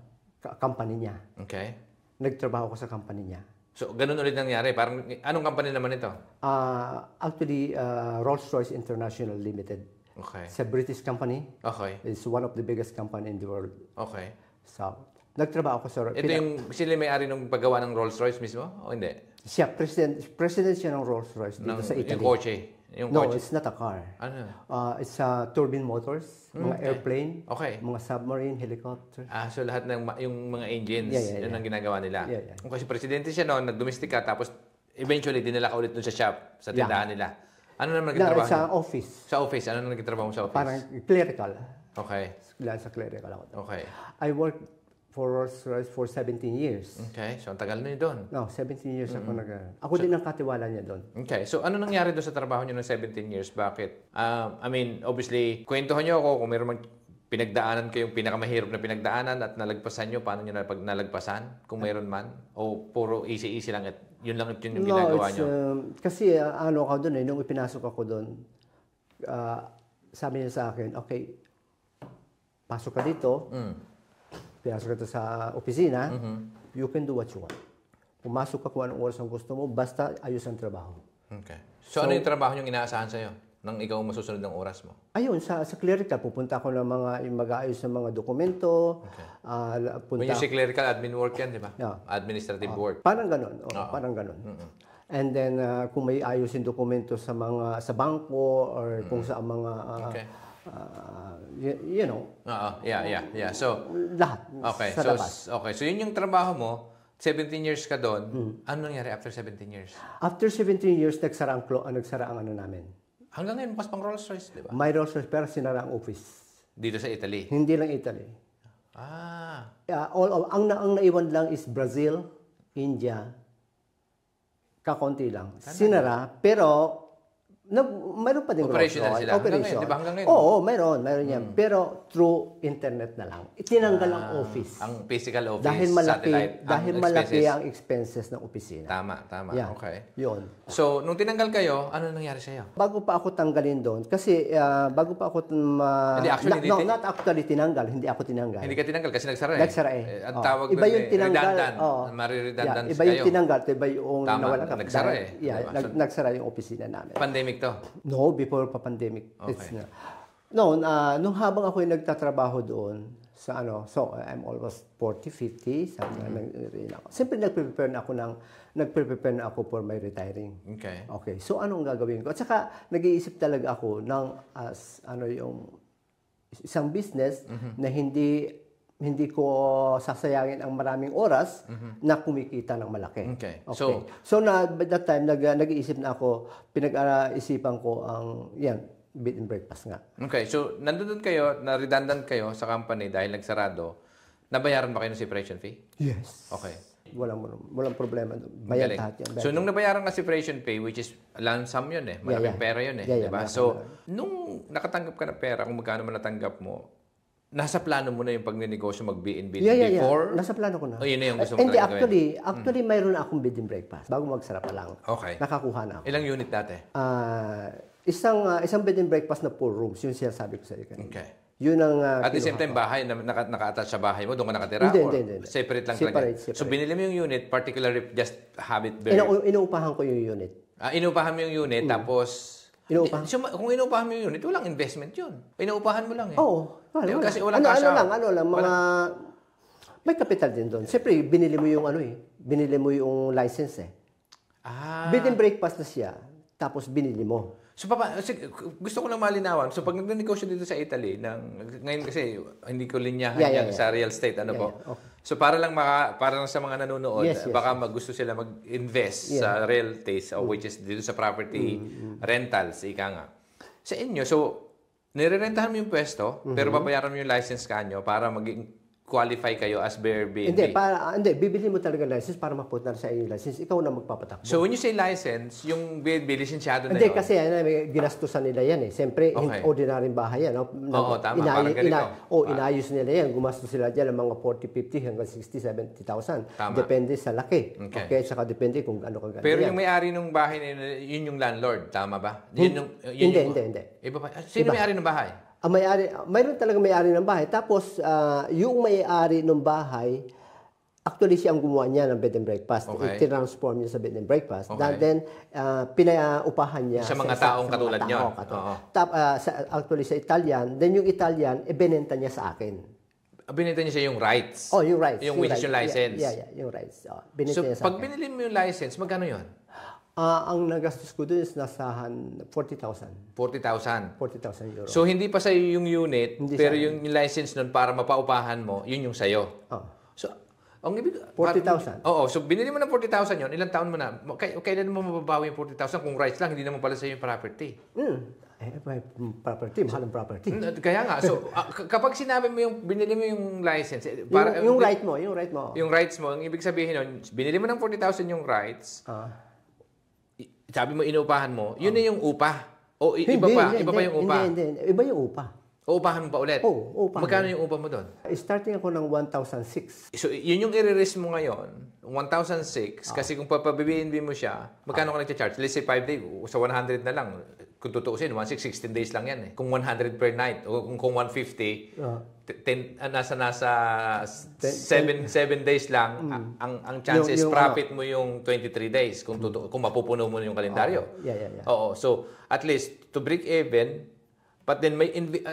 Speaker 2: company niya.
Speaker 1: Okay.
Speaker 2: Nagtrabaho ko sa company niya.
Speaker 1: So, ganun ulit nangyari. Parang, anong company naman ito?
Speaker 2: Actually, Rolls-Royce International Limited.
Speaker 1: Okay.
Speaker 2: It's a British company.
Speaker 1: Okay.
Speaker 2: It's one of the biggest company in the world.
Speaker 1: Okay.
Speaker 2: So, nagtrabaho ko sa...
Speaker 1: Ito sila may-ari ng paggawa ng Rolls-Royce mismo? O hindi?
Speaker 2: Siya, president siya ng Rolls-Royce dito sa Italy.
Speaker 1: Yung kotse.
Speaker 2: No, it's not a car.
Speaker 1: Ano?
Speaker 2: It's turbine motors, mga airplane,
Speaker 1: Okay.
Speaker 2: mga submarine, helicopter.
Speaker 1: So lahat ng yung mga engines, yun ang ginagawa nila. Kung kasi presidente siya noon, nag-domestic ka, tapos eventually dinala ka ulit dun sa shop, sa tindahan nila. Ano naman naging trabaho
Speaker 2: Sa office.
Speaker 1: Sa office? Ano naman naging trabaho mo sa office?
Speaker 2: Parang clerical.
Speaker 1: Okay.
Speaker 2: Sa clerical ako.
Speaker 1: Okay.
Speaker 2: I worked for Rolls-Royce for 17 years.
Speaker 1: Okay. So, ang tagal na yun doon.
Speaker 2: No, 17 years ako Ako din ang katiwala niya doon.
Speaker 1: Okay. So, ano nangyari doon sa trabaho niyo ng 17 years? Bakit? I mean, obviously, kwentuhan niyo ako kung mayroon mang pinagdaanan kayong pinakamahirap na pinagdaanan at nalagpasan niyo, paano niyo nalagpasan? Kung mayroon man? O puro easy-easy lang at yun lang yun yung ginagawa niyo?
Speaker 2: Kasi ano ako doon nung ipinasok ako doon, sabi niya sa akin, okay, pasok ka dito, pinasok ka sa opisina, you can do what you want. Pumasok ka kung anong oras ang gusto mo, basta ayos ang trabaho.
Speaker 1: Okay. So ano yung trabaho niyong inaasahan sa'yo nang ikaw masusunod ng oras mo?
Speaker 2: Ayun, sa clerical, pupunta ako ng mag-aayos ng mga dokumento.
Speaker 1: Okay. When you say clerical, admin work yan, di ba?
Speaker 2: Yeah.
Speaker 1: Administrative work.
Speaker 2: Parang ganun. Parang ganun. And then, kung may ayusin dokumento sa sa bangko or kung sa mga... you know.
Speaker 1: Yeah. So,
Speaker 2: lahat.
Speaker 1: Okay.
Speaker 2: Sa labas.
Speaker 1: Okay. So, yun yung trabaho mo. 17 years ka doon. Ano nangyari after 17 years?
Speaker 2: After 17 years, nagsara ang ano namin.
Speaker 1: Hanggang ngayon, bukas pang Rolls-Royce, di ba?
Speaker 2: May Rolls-Royce, pero sinara ang office.
Speaker 1: Dito sa Italy?
Speaker 2: Hindi lang Italy. Ang naiwan lang is Brazil, India, kakonti lang. Sinara, pero mayroon pa din
Speaker 1: operational sila.
Speaker 2: Operation.
Speaker 1: Di ba hanggang ngayon?
Speaker 2: Oo, mayroon yan. Pero through internet na lang. Itinanggal ang office.
Speaker 1: Ang physical office,
Speaker 2: dahil malaki ang expenses ng opisina.
Speaker 1: Tama.
Speaker 2: Yeah,
Speaker 1: okay.
Speaker 2: Yun.
Speaker 1: So, nung tinanggal kayo, ano nangyari sa'yo?
Speaker 2: Bago pa ako tanggalin doon, kasi bago pa ako not actually tinanggal, hindi ako tinanggal.
Speaker 1: Hindi ka tinanggal kasi nagsara
Speaker 2: Ang
Speaker 1: tawag
Speaker 2: iba yung tinanggal.
Speaker 1: Redundant
Speaker 2: iba yung tinanggal, iba yung nawala ka.
Speaker 1: Nagsara
Speaker 2: nagsara yung opisina namin.
Speaker 1: Pandemic to?
Speaker 2: No, before pa pandemic.
Speaker 1: Okay.
Speaker 2: Nung habang ako yung nagtatrabaho doon, so I'm almost 40, 50, Siyempre nagprepare na ako for my retiring. Okay. So anong gagawin ko? At saka nag-iisip talaga ako ng yung isang business na hindi ko sasayangin ang maraming oras na kumikita ng malaki.
Speaker 1: Okay.
Speaker 2: So by that time nag-iisip na ako, pinag-isipan ko ang bed and breakfast nga.
Speaker 1: Okay. So nandun kayo, na-redundant kayo sa company dahil nagsarado. Nabayaran ba kayo ng separation fee?
Speaker 2: Yes.
Speaker 1: Okay.
Speaker 2: Walang problema doon. Bayad lahat yan.
Speaker 1: So nung nabayaran ka separation pay, which is lump sum yun malaking pera yun diba? So nung nakatanggap ka ng pera, kung magkano man natanggap mo, nasa plano mo na yung pagnenegosyo mag-B&B before?
Speaker 2: Nasa plano ko na.
Speaker 1: O yun na yung gusto mo talaga
Speaker 2: gawin? Actually, mayroon na akong bed and breakfast. Bago magsara pa lang.
Speaker 1: Okay.
Speaker 2: Nakakuha na ako.
Speaker 1: Ilang unit dati?
Speaker 2: Isang bed and breakfast na 4 rooms. Yun siya sabi ko sa iyo.
Speaker 1: Okay.
Speaker 2: Yun ang
Speaker 1: at the same time, bahay na naka-attach sa bahay mo, doon ka nakatira?
Speaker 2: Hindi.
Speaker 1: Separate lang talaga?
Speaker 2: Separate.
Speaker 1: So binili mo yung unit, particularly just have it there?
Speaker 2: Inuupahan ko yung unit.
Speaker 1: Inuupahan mo yung unit, tapos...
Speaker 2: Inuupahan.
Speaker 1: So, kung inuupahan mo yung unit, walang investment yun. Inuupahan mo lang
Speaker 2: Oo. Wala.
Speaker 1: Kasi walang cash out.
Speaker 2: May capital din doon. Siyempre, binili mo yung binili mo yung license Bed and breakfast na siya, tapos binili mo.
Speaker 1: So, gusto ko lang malinawan. So, pag nag-negosyo dito sa Italy, ngayon kasi hindi ko linyahan sa real estate, Okay. So, para lang sa mga nanonood, baka gusto sila mag-invest sa real estate, which is dito sa property rentals, ika nga. Sa inyo, so, nire-rentahan mo yung pwesto, pero babayaran mo yung license kanyo para maging qualify kayo as Airbnb.
Speaker 2: Hindi, bibili mo talaga license para mapunta sa iyo license. Ikaw na magpapatakbo.
Speaker 1: So when you say license, yung Airbnb lisensyado na
Speaker 2: yun? Hindi, kasi may ginastusan nila yan Siyempre, ordinary bahay yan.
Speaker 1: Oo, tama. Parang ganito.
Speaker 2: Inayos nila yan. Gumastos sila dyan ng mga 40, 50 hanggang 60, 70,000. Depende sa laki. Okay. Saka depende kung ano ka ganyan.
Speaker 1: Pero yung may-ari ng bahay na yun yung landlord. Tama ba?
Speaker 2: Hindi.
Speaker 1: Iba pa. Sino may-ari ng bahay?
Speaker 2: Mayroon talaga may-ari ng bahay. Tapos, yung may-ari ng bahay, actually siya ang gumawa niya ng bed and breakfast.
Speaker 1: Okay.
Speaker 2: I-transform niya sa bed and breakfast.
Speaker 1: Okay.
Speaker 2: Then, pinaupahan niya
Speaker 1: sa mga taong katulad niyo.
Speaker 2: Actually, sa Italian. Then, yung Italian, ibinenta niya sa akin.
Speaker 1: binenta niya siya yung rights.
Speaker 2: Oh, yung rights.
Speaker 1: Yung which is yung license.
Speaker 2: Yeah, yung rights. Binenta
Speaker 1: So,
Speaker 2: niya sa
Speaker 1: pag
Speaker 2: akin.
Speaker 1: binili mo yung license, magkano yun?
Speaker 2: Ang nagastos ko doon is nasa 40,000.
Speaker 1: 40,000.
Speaker 2: 40,000 euro.
Speaker 1: So, hindi pa sa'yo yung unit,
Speaker 2: Hindi
Speaker 1: pero
Speaker 2: sa'yo.
Speaker 1: yung license nun para mapaupahan mo, yun yung sa'yo. So, ang ibig...
Speaker 2: 40,000.
Speaker 1: Oo. So, binili mo ng 40,000 yun, ilang taon mo na? Kailan mo mababawi yung 40,000 kung rights lang, hindi naman pala sa'yo yung property?
Speaker 2: May property, mahal ang property.
Speaker 1: Kaya nga. So, kapag sinabi mo yung, binili mo yung license,
Speaker 2: Yung right mo, yung right mo.
Speaker 1: yung rights mo, ang ibig sabihin nun, binili mo ng 40,000 yung rights, sabi mo inuupahan mo, yun na yung upa. O iba pa yung upa.
Speaker 2: Hindi. Iba yung upa.
Speaker 1: Uupahan mo pa ulit?
Speaker 2: Oo, uupahan.
Speaker 1: Magkano yung upa mo doon?
Speaker 2: Starting ako ng 1,006.
Speaker 1: So, yun yung i-risk mo ngayon, 1,006, kasi kung papabibinbi mo siya, magkano ka nag-charge? Let's say 5 days, sa 100 na lang. Kung tutuusin, 16 days lang yan eh. Kung 100 per night, o kung 150, nasa 7 days lang, ang chances profit mo yung 23 days kung mapupuno mo yung kalendaryo.
Speaker 2: Yeah.
Speaker 1: Oo. So, at least, to break even, but then,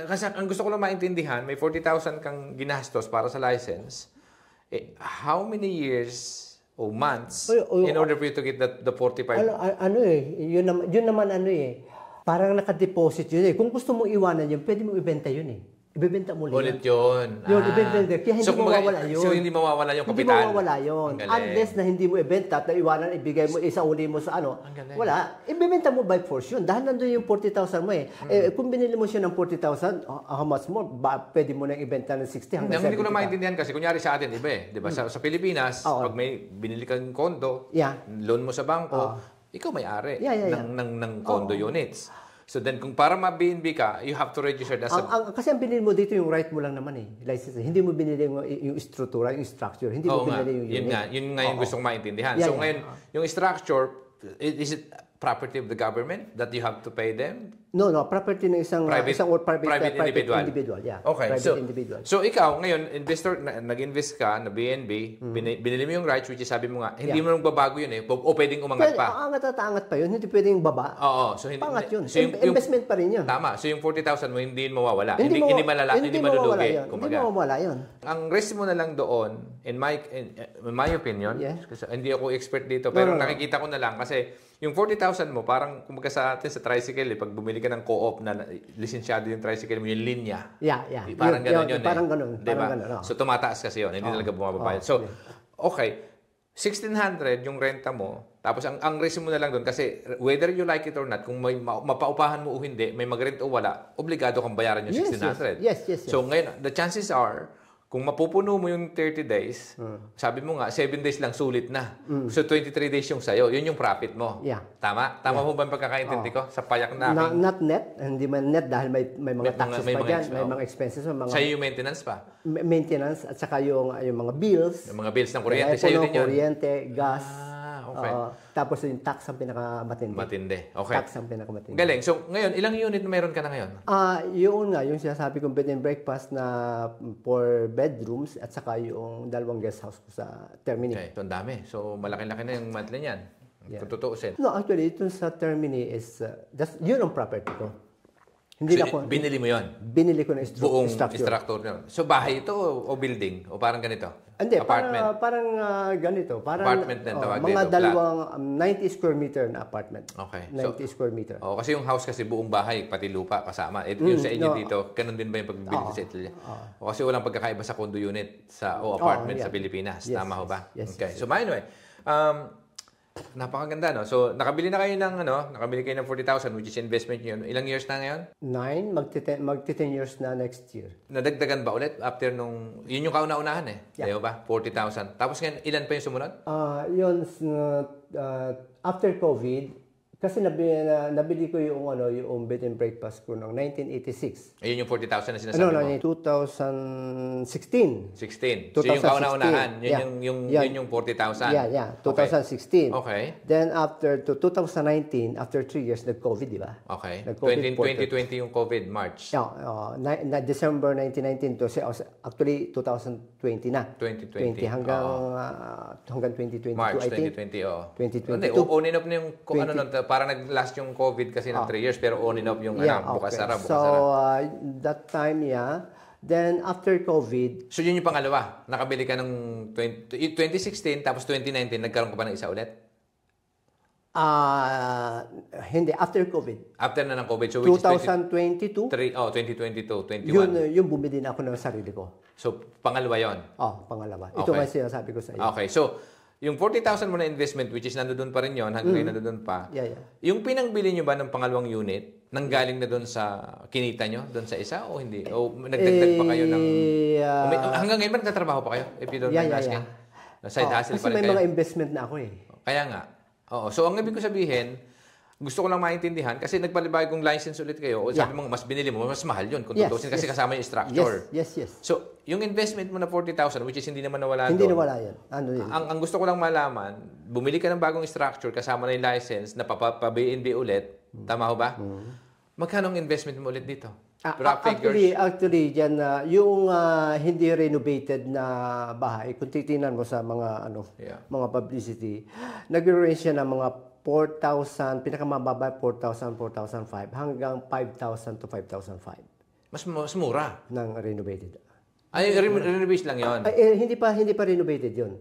Speaker 1: kasi ang gusto ko lang maintindihan, may 40,000 kang ginastos para sa license. How many years o months in order for you to get the 45?
Speaker 2: Yun naman parang naka-deposit yun eh. Kung gusto mong iwanan yun, pwede mo ibenta yun eh. Ibebenta mo
Speaker 1: ulit yun.
Speaker 2: Ibebenta. Kaya hindi mawawala yun.
Speaker 1: So, hindi mawawala yung kapital?
Speaker 2: Hindi mawawala yun. Unless na hindi mo ibenta at iwanan, ibigay mo, isauli mo sa wala. Ibebenta mo by force yun. Dahil nandun yung 40,000 mo eh. Kung binili mo siya ng 40,000, how much more? Pwede mo nang ibenta ng 60 hanggang 70.
Speaker 1: Hindi ko na maintindihan kasi, kunyari sa atin, iba eh. Diba? Sa Pilipinas, pag may binili kang kondo, loan mo sa bangko, ikaw may-ari ng condo units. So then, kung para ma-BNB ka, you have to register as
Speaker 2: kasi ang binili mo dito yung right mo lang naman eh. License. Hindi mo binili yung struktura, yung structure. Hindi mo binili yung unit.
Speaker 1: Yun nga yung gusto kong maintindihan. So ngayon, yung structure, is it property of the government that you have to pay them?
Speaker 2: No, property ng isang private individual. Yeah.
Speaker 1: Okay.
Speaker 2: Private individual.
Speaker 1: So ikaw ngayon, investor, nag-invest ka na BNB, binili mo yung rights, which is sabi mo nga, hindi mo nang babago yun eh, o pwedeng umangat pa.
Speaker 2: Angat pa yun, hindi pwedeng baba.
Speaker 1: Oo. So,
Speaker 2: pangat yun. So, investment pa rin yun.
Speaker 1: Tama. So yung 40,000 mo, hindi mawawala. Hindi
Speaker 2: malulugi. Hindi mawawala yun.
Speaker 1: Ang risk mo na lang doon, in my opinion, kasi hindi ako expert dito, pero nakikita ko na lang kasi yung 40,000 mo, parang kumbaga sa atin sa tricycle, pag bumili ka ng co-op na lisensyado yung tricycle mo, yung linya.
Speaker 2: Yeah.
Speaker 1: Parang gano'n yun.
Speaker 2: Parang gano'n.
Speaker 1: Diba? So tumataas kasi yun. Hindi talaga bumababa. So, okay. 1,600 yung renta mo. Tapos ang risk mo na lang doon kasi whether you like it or not, kung may mapaupahan mo o hindi, may mag-rent o wala, obligado kang bayaran yung 1,600.
Speaker 2: Yes.
Speaker 1: So ngayon, the chances are, kung mapupuno mo yung 30 days, sabi mo nga, 7 days lang sulit na. So, 23 days yung sayo. Yun yung profit mo.
Speaker 2: Yeah.
Speaker 1: Tama? Tama mo ba ang pagkakaintindi ko? Sa payak na aking...
Speaker 2: Not net. Hindi man net dahil may mga taxes pa dyan. May mga expenses.
Speaker 1: Sa'yo yung maintenance pa?
Speaker 2: Maintenance at saka yung mga bills.
Speaker 1: Yung mga bills ng kuryente. Sa'yo din yun?
Speaker 2: Kuryente, gas.
Speaker 1: Okay.
Speaker 2: Tapos yung tax ang pinakamatindi.
Speaker 1: Matindi. Okay.
Speaker 2: Tax ang pinakamatindi.
Speaker 1: Galing. So, ngayon, ilang unit na meron ka na ngayon?
Speaker 2: Yun nga, yung sinasabi kong bed and breakfast na 4 bedrooms at saka yung 2 guest house ko sa Termini.
Speaker 1: Okay. So, ang dami. So, malaki-laki na yung monthly niyan. Kung tutuusin.
Speaker 2: No, actually, ito sa Termini is, yun ang property ko. Hindi
Speaker 1: so,
Speaker 2: na ako,
Speaker 1: binili mo yun?
Speaker 2: Binili ko na
Speaker 1: buong
Speaker 2: structure.
Speaker 1: Yun. So, bahay ito o building? O parang ganito?
Speaker 2: Hindi,
Speaker 1: apartment?
Speaker 2: parang ganito. Parang,
Speaker 1: apartment din tawag
Speaker 2: mga
Speaker 1: dito.
Speaker 2: dalawang 90 square meter na apartment.
Speaker 1: Okay.
Speaker 2: 90 square meter.
Speaker 1: Kasi yung house kasi buong bahay, pati lupa kasama. Yung sa inyo dito, ganun din ba yung pagbibili sa Italy? Kasi walang pagkakaiba sa condo unit o apartment sa Pilipinas.
Speaker 2: Yes,
Speaker 1: Tama ho ba?
Speaker 2: Yes,
Speaker 1: okay. So, anyway, napakaganda, no? So, nakabili na kayo ng 40,000, which is investment nyo. Ilang years na ngayon?
Speaker 2: 9, magti-10 years na next year.
Speaker 1: Nadagdagan ba ulit after yun yung kauna-unahan eh.
Speaker 2: Yeah.
Speaker 1: Di ba? 40,000. Tapos ngayon, ilan pa yung sumunod?
Speaker 2: Yun, after COVID, kasi nabili ko yung bed and breakfast ko noong 1986.
Speaker 1: Ayun yung 40,000 na sinasabi mo?
Speaker 2: 2016.
Speaker 1: 16. So yung kauna-unahan, yun yung 40,000.
Speaker 2: Yeah, 2016.
Speaker 1: Okay.
Speaker 2: Then after 2019, after 3 years, nag-COVID, di ba?
Speaker 1: Okay. 2020 yung COVID, March.
Speaker 2: December 1919 to actually 2020 na.
Speaker 1: 2020.
Speaker 2: Hanggang 2022,
Speaker 1: March
Speaker 2: I think.
Speaker 1: 2020, 2022. On and off na yung parang nag-last yung COVID kasi ng 3 years, pero on and off yung bukas-sara.
Speaker 2: So, that time, Then, after COVID,
Speaker 1: So, yun yung pangalawa. Nakabili ka ng 2016, tapos 2019, nagkaroon ka pa ng isa ulit?
Speaker 2: hindi, after COVID.
Speaker 1: After na ng COVID. So, which
Speaker 2: 2022,
Speaker 1: 2022, 21.
Speaker 2: yung bumili na ako ng sarili ko.
Speaker 1: So, pangalawa yon.
Speaker 2: Pangalawa. Ito
Speaker 1: Okay.
Speaker 2: nga sinasabi ko sa iyo.
Speaker 1: Okay. So, yung 40,000 mo na investment, which is nandoon pa rin yon, hanggang ngayon nandoon pa.
Speaker 2: Yeah.
Speaker 1: Yung pinangbili nyo ba ng pangalawang unit, nanggaling na doon sa kinita nyo, doon sa isa, o hindi? O nagdagdag pa kayo ng... hanggang ngayon ba nagtatrabaho pa kayo? If you don't mind asking. Side hustle
Speaker 2: Kasi
Speaker 1: pa rin
Speaker 2: may
Speaker 1: kayo.
Speaker 2: mga investment na ako eh.
Speaker 1: Kaya nga. Oo. So, ang ibig ko sabihin, gusto ko lang maintindihan kasi nagpalibay kong license ulit kayo. O sabi mo, mas binili mo, mas mahal yun. Kung tutusin kasi kasama yung structure.
Speaker 2: Yes.
Speaker 1: So, yung investment mo na 40,000, which is hindi naman nawala
Speaker 2: Hindi
Speaker 1: doon.
Speaker 2: nawala yan. Ano yun?
Speaker 1: Ang gusto ko lang malaman, bumili ka ng bagong structure kasama na yung license na pa-BNB ulit. Tama ho ba? Magkano ang investment mo ulit dito?
Speaker 2: Actually, dyan, yung hindi renovated na bahay, kung titingnan mo sa mga mga publicity, nag-range siya ng mga 4,000, pinakamababa 4,000, 4,500 hanggang 5,000 to 5,500
Speaker 1: Mas mura.
Speaker 2: ng renovated.
Speaker 1: Ay, renovation lang yon.
Speaker 2: Hindi pa renovated yun.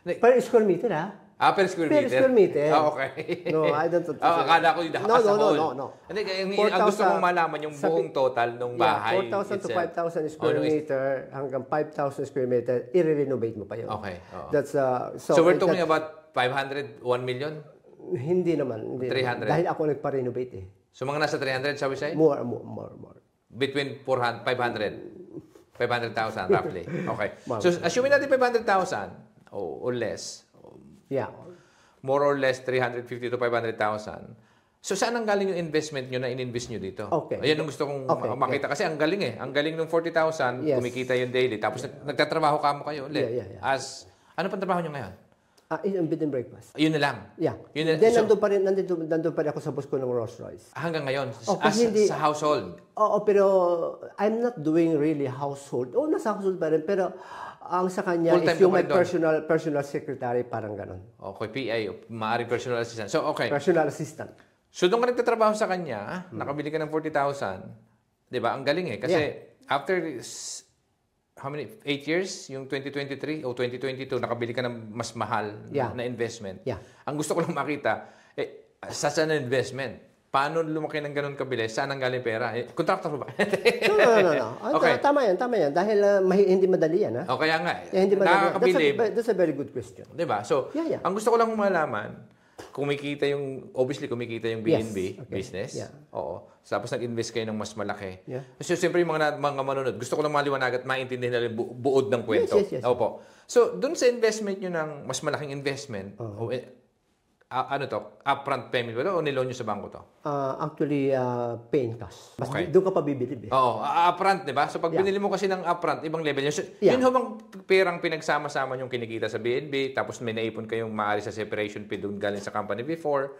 Speaker 2: Per square meter, ha?
Speaker 1: Per square meter?
Speaker 2: Per square meter.
Speaker 1: Okay.
Speaker 2: No, I don't think so.
Speaker 1: Akala ko yung as a whole.
Speaker 2: No.
Speaker 1: Hindi, ang gusto mong malaman yung buong total ng bahay.
Speaker 2: 4,000 to 5,000 square meter hanggang 5,000 square meter, i-renovate mo pa yun.
Speaker 1: Okay.
Speaker 2: That's,
Speaker 1: so we're talking about 500, 1 million?
Speaker 2: Hindi naman.
Speaker 1: 300?
Speaker 2: Dahil ako nagpa-renovate eh.
Speaker 1: So mga nasa 300, sabi sa'yo?
Speaker 2: More.
Speaker 1: Between 400, 500,000 roughly. Okay. So assuming natin 500,000 or less.
Speaker 2: Yeah.
Speaker 1: More or less 350 to 500,000. So saan ang galing yung investment nyo na in-invest nyo dito?
Speaker 2: Okay.
Speaker 1: Ayan ang gusto kong makita. Kasi ang galing eh. Ang galing ng 40,000, kumikita yung daily. Tapos nagtatrabaho ka mo kayo ulit.
Speaker 2: Yeah.
Speaker 1: Ano pang trabaho nyo ngayon?
Speaker 2: Yung bed and breakfast.
Speaker 1: Yun na lang?
Speaker 2: Yeah.
Speaker 1: Yun na,
Speaker 2: Then nandun pa rin ako sa boss ko ng Rolls Royce.
Speaker 1: Hanggang ngayon?
Speaker 2: Hindi,
Speaker 1: sa household?
Speaker 2: Oo, pero I'm not doing really household. Nasa household pa rin. Pero ang sa kanya is yung may personal secretary, parang ganon.
Speaker 1: Okay, PA, maaaring personal assistant. So, okay.
Speaker 2: Personal assistant.
Speaker 1: So, doon ka nagtatrabaho sa kanya, nakabili ka ng 40,000, di ba? Ang galing eh. Kasi after, how many, 8 years? Yung 2023 o 2022, nakabili ka ng mas mahal na investment.
Speaker 2: Yeah.
Speaker 1: Ang gusto ko lang makita, saan na investment? Paano lumaki ng ganun kabilis? Saan ang galing pera? Contractor ba?
Speaker 2: No.
Speaker 1: Okay.
Speaker 2: Tama yan. Dahil hindi madali yan.
Speaker 1: O kaya nga.
Speaker 2: Hindi madali.
Speaker 1: Nakakabilib.
Speaker 2: That's a very good question.
Speaker 1: Diba? So, ang gusto ko lang malaman, kumikita yung BNB business.
Speaker 2: Yeah.
Speaker 1: Oo. Tapos nag-invest kayo ng mas malaki.
Speaker 2: Yeah.
Speaker 1: So, siyempre yung mga manunod, gusto ko lang maliwanag at maintindihan nila yung buod ng kwento.
Speaker 2: Yes.
Speaker 1: Opo. So, dun sa investment nyo ng mas malaking investment, upfront payment ba ito o niloan nyo sa bangko to?
Speaker 2: Actually, pay in cash.
Speaker 1: Okay.
Speaker 2: Doon ka pa bibilib eh.
Speaker 1: Oo, upfront, di ba? So pag binili mo kasi ng upfront, ibang level yun. So, yun ho bang perang pinagsama-sama yung kinikita sa BNB, tapos may naipon kayong maaari sa separation fee doon galing sa company before,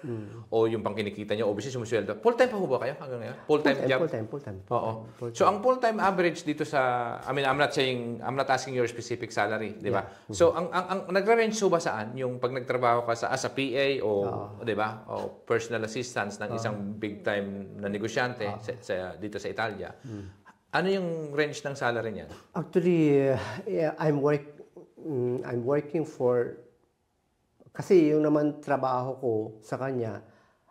Speaker 1: o yung pang kinikita nyo, obviously sumusweldo. Full-time pa ho ba kayo hanggang ngayon? Full-time job?
Speaker 2: Full-time.
Speaker 1: Oo. So ang full-time average dito sa, I'm not asking your specific salary, di ba? So ang nagra-range ho ba saan? Yung pag nagtrabaho ka as a PA o, di ba? O personal assistance ng isang big time na negosyante dito sa Italia. Ano yung range ng salary niya?
Speaker 2: Actually, I'm working for, kasi yung naman trabaho ko sa kanya,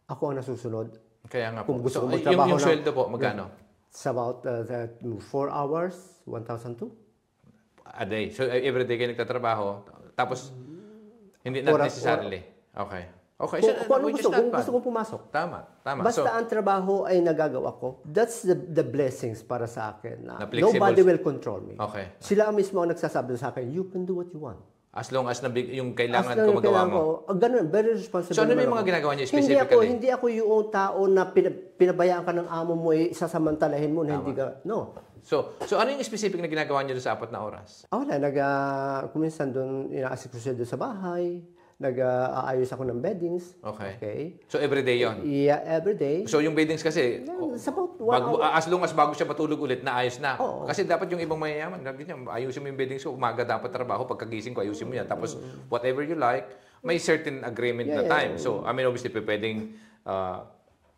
Speaker 2: ako ang nasusunod.
Speaker 1: Kaya nga po.
Speaker 2: Kung gusto
Speaker 1: So,
Speaker 2: ko magtrabaho
Speaker 1: yung sweldo po, magkano?
Speaker 2: It's about 4 hours, 1,002.
Speaker 1: A day. So every day kayo nagtatrabaho. Tapos, hindi not necessarily. Okay. So,
Speaker 2: kung ano gusto kong pumasok.
Speaker 1: Tama.
Speaker 2: Basta ang trabaho ay nagagawa ko, that's the blessings para sa akin.
Speaker 1: Nobody
Speaker 2: will control me.
Speaker 1: Okay.
Speaker 2: Sila mismo ang nagsasabi sa akin, you can do what you want.
Speaker 1: As long as yung kailangan ko magawa mo.
Speaker 2: Ganun, very responsible.
Speaker 1: So ano yung mga ginagawa niyo specifically?
Speaker 2: Hindi ako yung tao na pinabayaan ka ng amo mo, isasamantalahin mo na hindi ka, no.
Speaker 1: So ano yung specific na ginagawa niyo sa 4 na oras?
Speaker 2: Wala, kuminsan doon, inaasik ko siya doon sa bahay. Nag-aayos ako ng beddings.
Speaker 1: Okay. So, everyday yon?
Speaker 2: Yeah, everyday.
Speaker 1: So, yung beddings kasi,
Speaker 2: it's about 1 hour.
Speaker 1: as long as bago siya matulog ulit, naayos na.
Speaker 2: Oo.
Speaker 1: Kasi dapat yung ibang mayayaman, ayusin mo yung beddings ko, umaga dapat trabaho, pagkagising ko, ayusin mo yan. Tapos, whatever you like, may certain agreement na time. So, obviously, pwedeng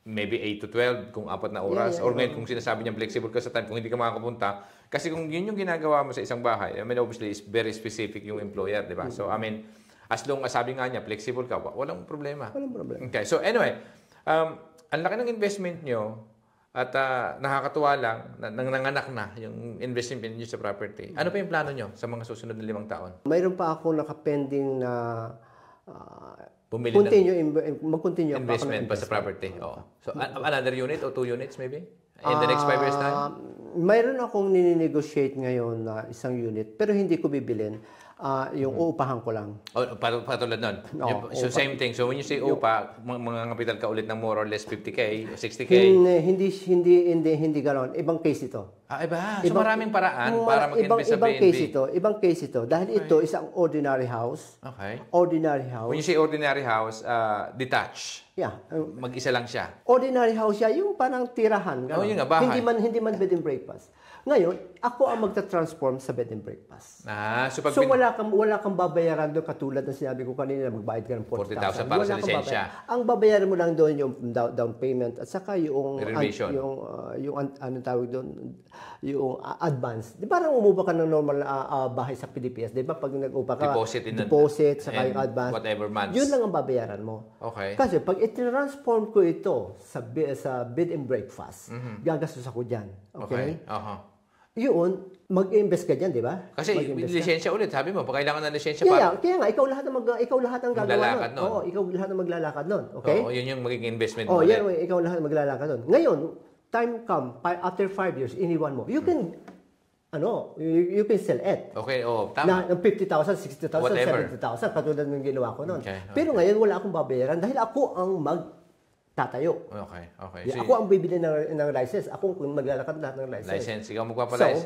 Speaker 1: maybe 8 to 12 kung 4 na oras. Or ngayon kung sinasabi niya flexible ka sa time kung hindi ka makakapunta. Kasi kung yun yung ginagawa mo sa isang bahay, I mean obviously is very specific yung employer, di ba? So I mean, as long as sabi nga niya flexible ka, walang problema.
Speaker 2: Walang problema.
Speaker 1: Okay. So anyway, ang laki ng investment nyo at nakakatuwa lang nanganak na yung investment niyo sa property. Ano pa yung plano nyo sa mga susunod na 5 taon?
Speaker 2: Mayroon pa ako nakapending na
Speaker 1: mag-continue investment pa sa property. Oh. So another unit or 2 units maybe? In the next 5 years time?
Speaker 2: Mayroon akong nini-negotiate ngayon na isang unit pero hindi ko bibilin. Yung uupahan ko lang.
Speaker 1: Oh, patulad nun. So same thing. So when you say upa, mga kapital ka ulit ng more or less 50K, 60K?
Speaker 2: Hindi ganoon. Ibang case ito.
Speaker 1: Iba. So maraming paraan para mag-invest sa BNB.
Speaker 2: Ibang case ito. Dahil ito isang ordinary house.
Speaker 1: Okay.
Speaker 2: Ordinary house.
Speaker 1: When you say ordinary house, detached.
Speaker 2: Yeah.
Speaker 1: Mag-isa lang siya.
Speaker 2: Ordinary house siya, yung parang tirahan.
Speaker 1: Oh, yun nga, bahay.
Speaker 2: Hindi man bed and breakfast. Ngayon, ako ang magta-transform sa bed and breakfast.
Speaker 1: So
Speaker 2: wala kang babayaran doon katulad ng sinabi ko kanina, magbayad ka ng
Speaker 1: 40,000 para sa lisensya.
Speaker 2: Ang babayaran mo lang doon yung down payment at saka yung
Speaker 1: renovation.
Speaker 2: Yung anong tawag doon, yung advance. Di ba parang umupa ka ng normal bahay sa Pilipinas? Di ba pag nag-upa ka, deposit saka yung advance.
Speaker 1: Whatever months.
Speaker 2: Yun lang ang babayaran mo.
Speaker 1: Okay.
Speaker 2: Kasi pag i-transform ko ito sa bed and breakfast, gagastos ako dyan. Okay? Yun, mag-invest ka dyan, di ba?
Speaker 1: Kasi lisensya ulit, sabi mo, kailangan ng lisensya
Speaker 2: para... Kaya nga, ikaw lahat ang gagawa nun. Oo, ikaw lahat ang maglalakad nun. Okay?
Speaker 1: Oo, yun yung magiging investment mo.
Speaker 2: Ikaw lahat ang maglalakad nun. Ngayon, time come, after 5 years, iniwan mo. You can sell it.
Speaker 1: Okay, tama.
Speaker 2: Na 50,000, 60,000, 70,000, katulad ng ginawa ko nun.
Speaker 1: Okay.
Speaker 2: Pero ngayon, wala akong babayaran dahil ako ang tatayo.
Speaker 1: Okay.
Speaker 2: So, ako ang bibili ng license. Ako ang maglalakad lahat ng license.
Speaker 1: Ikaw magpapalicense.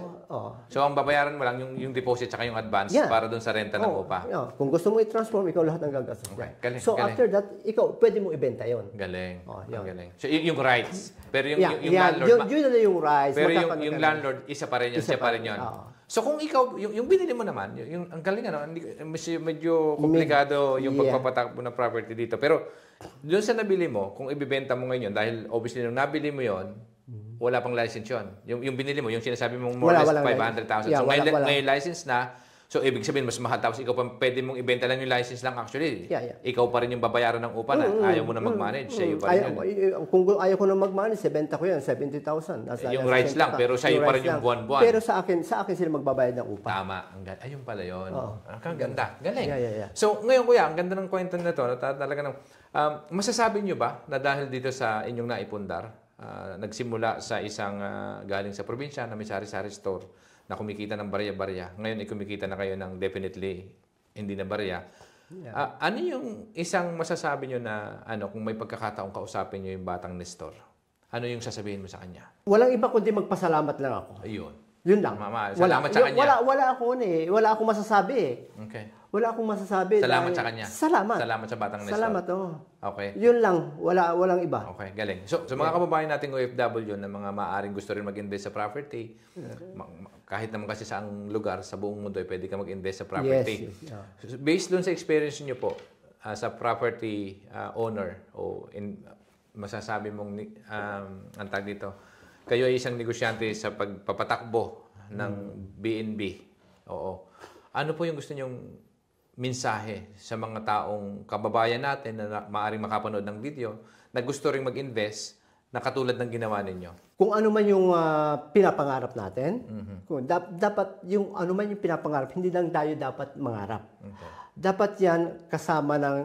Speaker 1: So, ang babayaran mo lang yung deposit saka yung advance para dun sa renta ng upa.
Speaker 2: Kung gusto mo i-transform, ikaw lahat ng gagastos.
Speaker 1: Okay. Galing,
Speaker 2: so, after that, ikaw, pwede mo ibenta yon.
Speaker 1: Galing. Galing. So, yung rights. Pero yung landlord...
Speaker 2: Yun na yung rights.
Speaker 1: Pero yung landlord, isa pa rin yun. Siya pa rin yun. So, kung ikaw, yung binili mo naman, ang galing, medyo komplikado yung pagpapatakbo ng property dito. Pero, doon sa nabili mo, kung ibibenta mo ngayon, dahil obviously nung nabili mo yon, wala pang license yun. Yung binili mo, yung sinasabi mong more or less 500,000. So may license na, so ibig sabihin mas mahal. Tapos ikaw pa pwede mong ibenta lang yung license lang actually. Ikaw pa rin yung babayaran ng upa na ayaw mo na mag-manage. Sa'yo pa rin yun.
Speaker 2: Kung ayaw ko na mag-manage, ibenta ko yan, 70,000.
Speaker 1: Yung rights lang, pero sa'yo pa rin yung buwan-buwan.
Speaker 2: Pero sa akin sila magbabayad ng upa.
Speaker 1: Tama. Ayun pala yun. Ang ganda. Galing. So ngayon kuya, ang ganda ng kwento na to. Talaga ng... masasabi nyo ba na dahil dito sa inyong naipundar, nagsimula sa isang galing sa probinsya na may sari-sari store na kumikita ng barya-barya, ngayon ay kumikita na kayo ng definitely hindi na barya. Ano yung isang masasabi nyo na kung may pagkakataong kausapin nyo yung batang Nestor, ano yung sasabihin mo sa kanya?
Speaker 2: Walang iba kundi magpasalamat lang ako.
Speaker 1: Ayun.
Speaker 2: Yun lang.
Speaker 1: Salamat sa kanya.
Speaker 2: Wala akong masasabi
Speaker 1: Okay.
Speaker 2: Wala akong masasabi.
Speaker 1: Salamat sa kanya.
Speaker 2: Salamat.
Speaker 1: Salamat sa batang Nestor.
Speaker 2: Salamat,
Speaker 1: Okay.
Speaker 2: Yun lang. Walang iba.
Speaker 1: Okay, galing. So, sa mga kababayan nating OFW na mga maaaring gusto rin mag-invest sa property, kahit naman kasi sa ang lugar, sa buong mundo, pwede ka mag-invest sa property. So, based dun sa experience niyo po, sa property owner, masasabi mong, ang tag dito, kayo ay isang negosyante sa pagpapatakbo ng BNB. Oo. Ano po yung gusto niyong mensahe sa mga taong kababayan natin na maaaring makapanood ng video na gusto ring mag-invest na katulad ng ginawa ninyo?
Speaker 2: Kung ano man yung pinapangarap natin, dapat yung ano man yung pinapangarap, hindi lang tayo dapat mangarap. Okay. Dapat yan kasama ng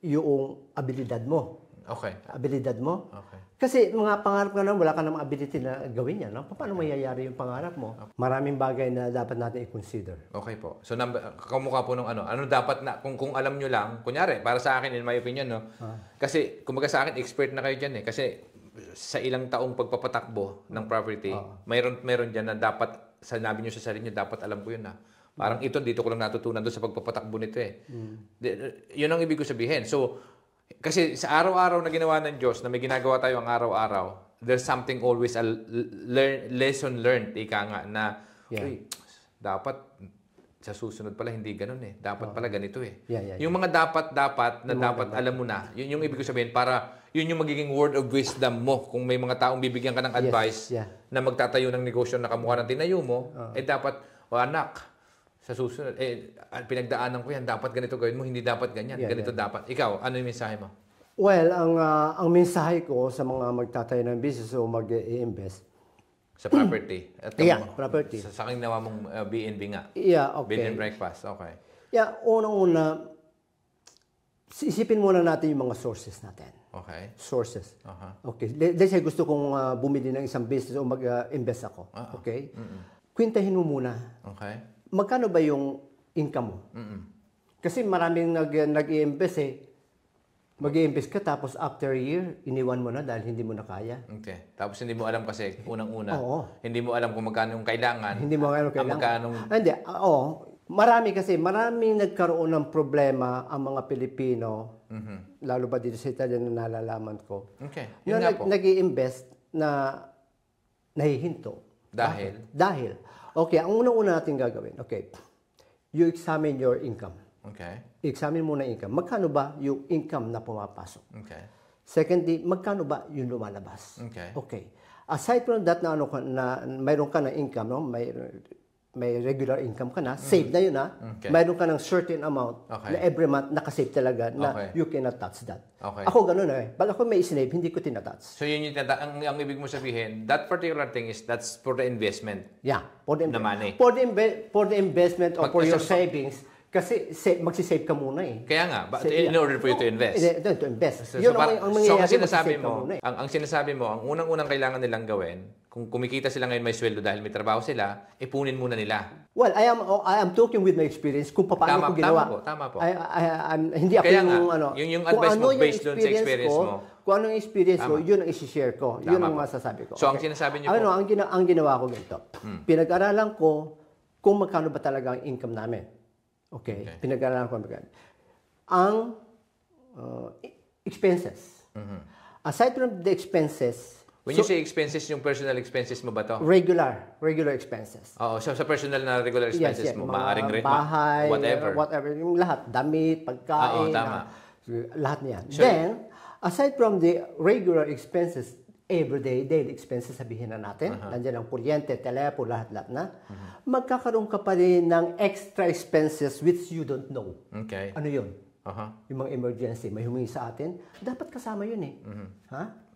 Speaker 2: yung abilidad mo.
Speaker 1: Okay.
Speaker 2: Abilidad mo.
Speaker 1: Okay.
Speaker 2: Kasi mga pangarap ka naman, wala ka namang ability na gawin yan. No? Paano mayayari yung pangarap mo? Maraming bagay na dapat natin i-consider.
Speaker 1: Okay po. So, kamukha po ng ano dapat na, kung alam nyo lang, kunyari, para sa akin, in my opinion, no? Kasi, kumbaga sa akin, expert na kayo dyan eh. Kasi, sa ilang taong pagpapatakbo ng property, mayroon dyan na dapat, sinabi nyo sa sarili nyo, dapat alam ko yun na. Parang dito ko lang natutunan doon sa pagpapatakbo nito eh. Yun ang ibig ko sabihin. So, kasi sa araw-araw na ginawa ng Diyos, na may ginagawa tayo ang araw-araw, there's something always lesson learned, ika nga, na dapat sa susunod pala hindi ganun eh. Dapat pala ganito eh.
Speaker 2: Yeah.
Speaker 1: Yung mga dapat na dapat alam mo na, yun yung ibig ko sabihin para yun yung magiging word of wisdom mo. Kung may mga taong bibigyan ka ng advice na magtatayo ng negosyo na kamukha ng tinayo mo, dapat, anak, sa susunod, pinagdaanan ko yan, dapat ganito gawin mo, hindi dapat ganyan, ganito dapat. Ikaw, ano yung mensahe mo?
Speaker 2: Well, ang mensahe ko sa mga magtatayo ng business o mag-i-invest,
Speaker 1: sa property. At
Speaker 2: property.
Speaker 1: Sa aking nawa mong BNB nga.
Speaker 2: Yeah, okay.
Speaker 1: Bed and breakfast, okay.
Speaker 2: Yeah, unang-una, isipin muna natin yung mga sources natin.
Speaker 1: Okay.
Speaker 2: Sources. Okay. Let's say gusto kong bumili ng isang business o mag-invest ako. Okay? Kwentahin mo muna.
Speaker 1: Okay.
Speaker 2: Magkano ba yung income mo? Kasi maraming nag-i-invest eh. Mag-i-invest ka tapos after a year, iniwan mo na dahil hindi mo na kaya.
Speaker 1: Okay. Tapos hindi mo alam kasi unang-una. Hindi mo alam kung magkano yung kailangan.
Speaker 2: Hindi mo alam kailangan. Hindi. Maraming nagkaroon ng problema ang mga Pilipino, lalo ba dito sa Italia na nalalaman ko.
Speaker 1: Okay.
Speaker 2: Yun na nag-i-invest na nahihinto. Dahil. Okay, ang unang-una natin gagawin. Okay. You examine your income.
Speaker 1: Okay.
Speaker 2: I-examine mo na income. Magkano ba yung income na pumapasok?
Speaker 1: Okay.
Speaker 2: Secondly, magkano ba yung lumalabas?
Speaker 1: Okay.
Speaker 2: Aside from that na mayroon ka ng income, no? May regular income ka na, save na yun mayroon ka ng certain amount na every month nakasave talaga na you cannot touch that.
Speaker 1: Okay.
Speaker 2: Ako ganun Pag ako may isnave, hindi ko tinatouch.
Speaker 1: So yun yung ang ibig mo sabihin, that particular thing that's for the investment.
Speaker 2: Yeah, for the
Speaker 1: money.
Speaker 2: For the investment or for your savings. Kasi magsisave ka muna eh.
Speaker 1: Kaya nga, in order for you to invest.
Speaker 2: To invest. Yun ang mangyayari,
Speaker 1: ang sinasabi mo, ang unang-unang kailangan nilang gawin, kung kumikita sila ngayon may sweldo dahil may trabaho sila, ipunin muna nila.
Speaker 2: Well, I am talking with my experience kung paano ko ginawa.
Speaker 1: Tama po.
Speaker 2: Hindi ako
Speaker 1: yung advice mo based doon sa experience mo.
Speaker 2: Kung ano yung experience ko, yun ang isi-share ko. Yun ang masasabi ko.
Speaker 1: So, ang sinasabi niyo po?
Speaker 2: Ang ginawa ko ganito. Pinag-aralan ko kung magkano ba talaga ang income namin. Okay. Pinag-aralan ko ang expenses. Aside from the expenses,
Speaker 1: when you say expenses, yung personal expenses mo ba to?
Speaker 2: Regular expenses.
Speaker 1: Oo, so sa personal na regular expenses mo, maaring
Speaker 2: bahay, whatever, yung lahat, damit, pagkain, lahat niyan. So, then, aside from the regular expenses, everyday, daily expenses, sabihin na natin, nandiyan ang kuryente, telepo, lahat-lahat na, magkakaroon ka pa rin ng extra expenses which you don't know.
Speaker 1: Okay.
Speaker 2: Ano yun? Yung mga emergency, may humingi sa atin, dapat kasama yun eh.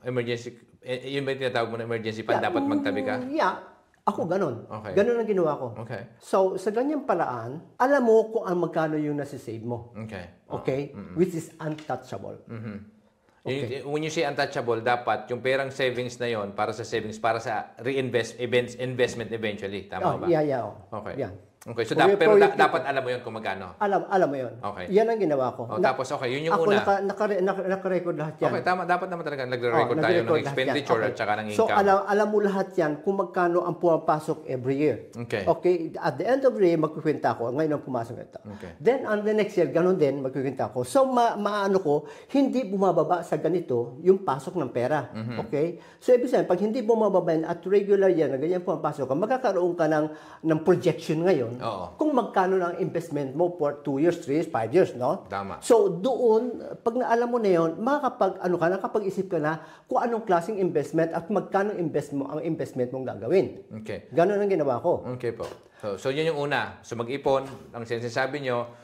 Speaker 1: Emergency, yun ba yung tinatawag mo na emergency fund, dapat magtabi ka?
Speaker 2: Yeah. Ako ganon.
Speaker 1: Okay.
Speaker 2: Ganon ang ginawa ko.
Speaker 1: Okay.
Speaker 2: So, sa ganyang paraan, alam mo kung magkano yung nasisave mo.
Speaker 1: Okay.
Speaker 2: Which is untouchable.
Speaker 1: Okay. When you say untouchable, dapat yung perang savings na yon para sa savings, para sa investment eventually. Tama ba?
Speaker 2: Yeah.
Speaker 1: Okay.
Speaker 2: Yeah.
Speaker 1: Okay, so dapat alam mo yun kung magkano.
Speaker 2: Alam mo yun.
Speaker 1: Okay.
Speaker 2: Yan ang ginawa ko.
Speaker 1: Tapos, yun yung una.
Speaker 2: Ako naka-record lahat yan.
Speaker 1: Okay, tama. Dapat naman talaga nagre-record tayo ng expenditure at saka ng income.
Speaker 2: So, alam mo lahat yan kung magkano ang pumapasok every year.
Speaker 1: Okay.
Speaker 2: At the end of the year, magkukwenta ko. Ngayon ang pumasok ito.
Speaker 1: Okay.
Speaker 2: Then, on the next year, ganun din, magkukwenta ko. So, maano ko, hindi bumababa sa ganito yung pasok ng pera. Okay? So, ibig sabihin, pag hindi bumababa yan at regular yan, na ganyan pumapasok ka, magkakaroon ka ng projection ngayon. Kung magkano ng investment mo for 2 years, 3 years, 5 years, no?
Speaker 1: Tama.
Speaker 2: So, doon, pag naalam mo na yun, nakapag-isip ka na kung anong klaseng investment at magkano ang investment mong gagawin.
Speaker 1: Okay.
Speaker 2: Ganon ang ginawa ko.
Speaker 1: Okay po. So yun yung una. So, mag-ipon, ang sinasabi nyo,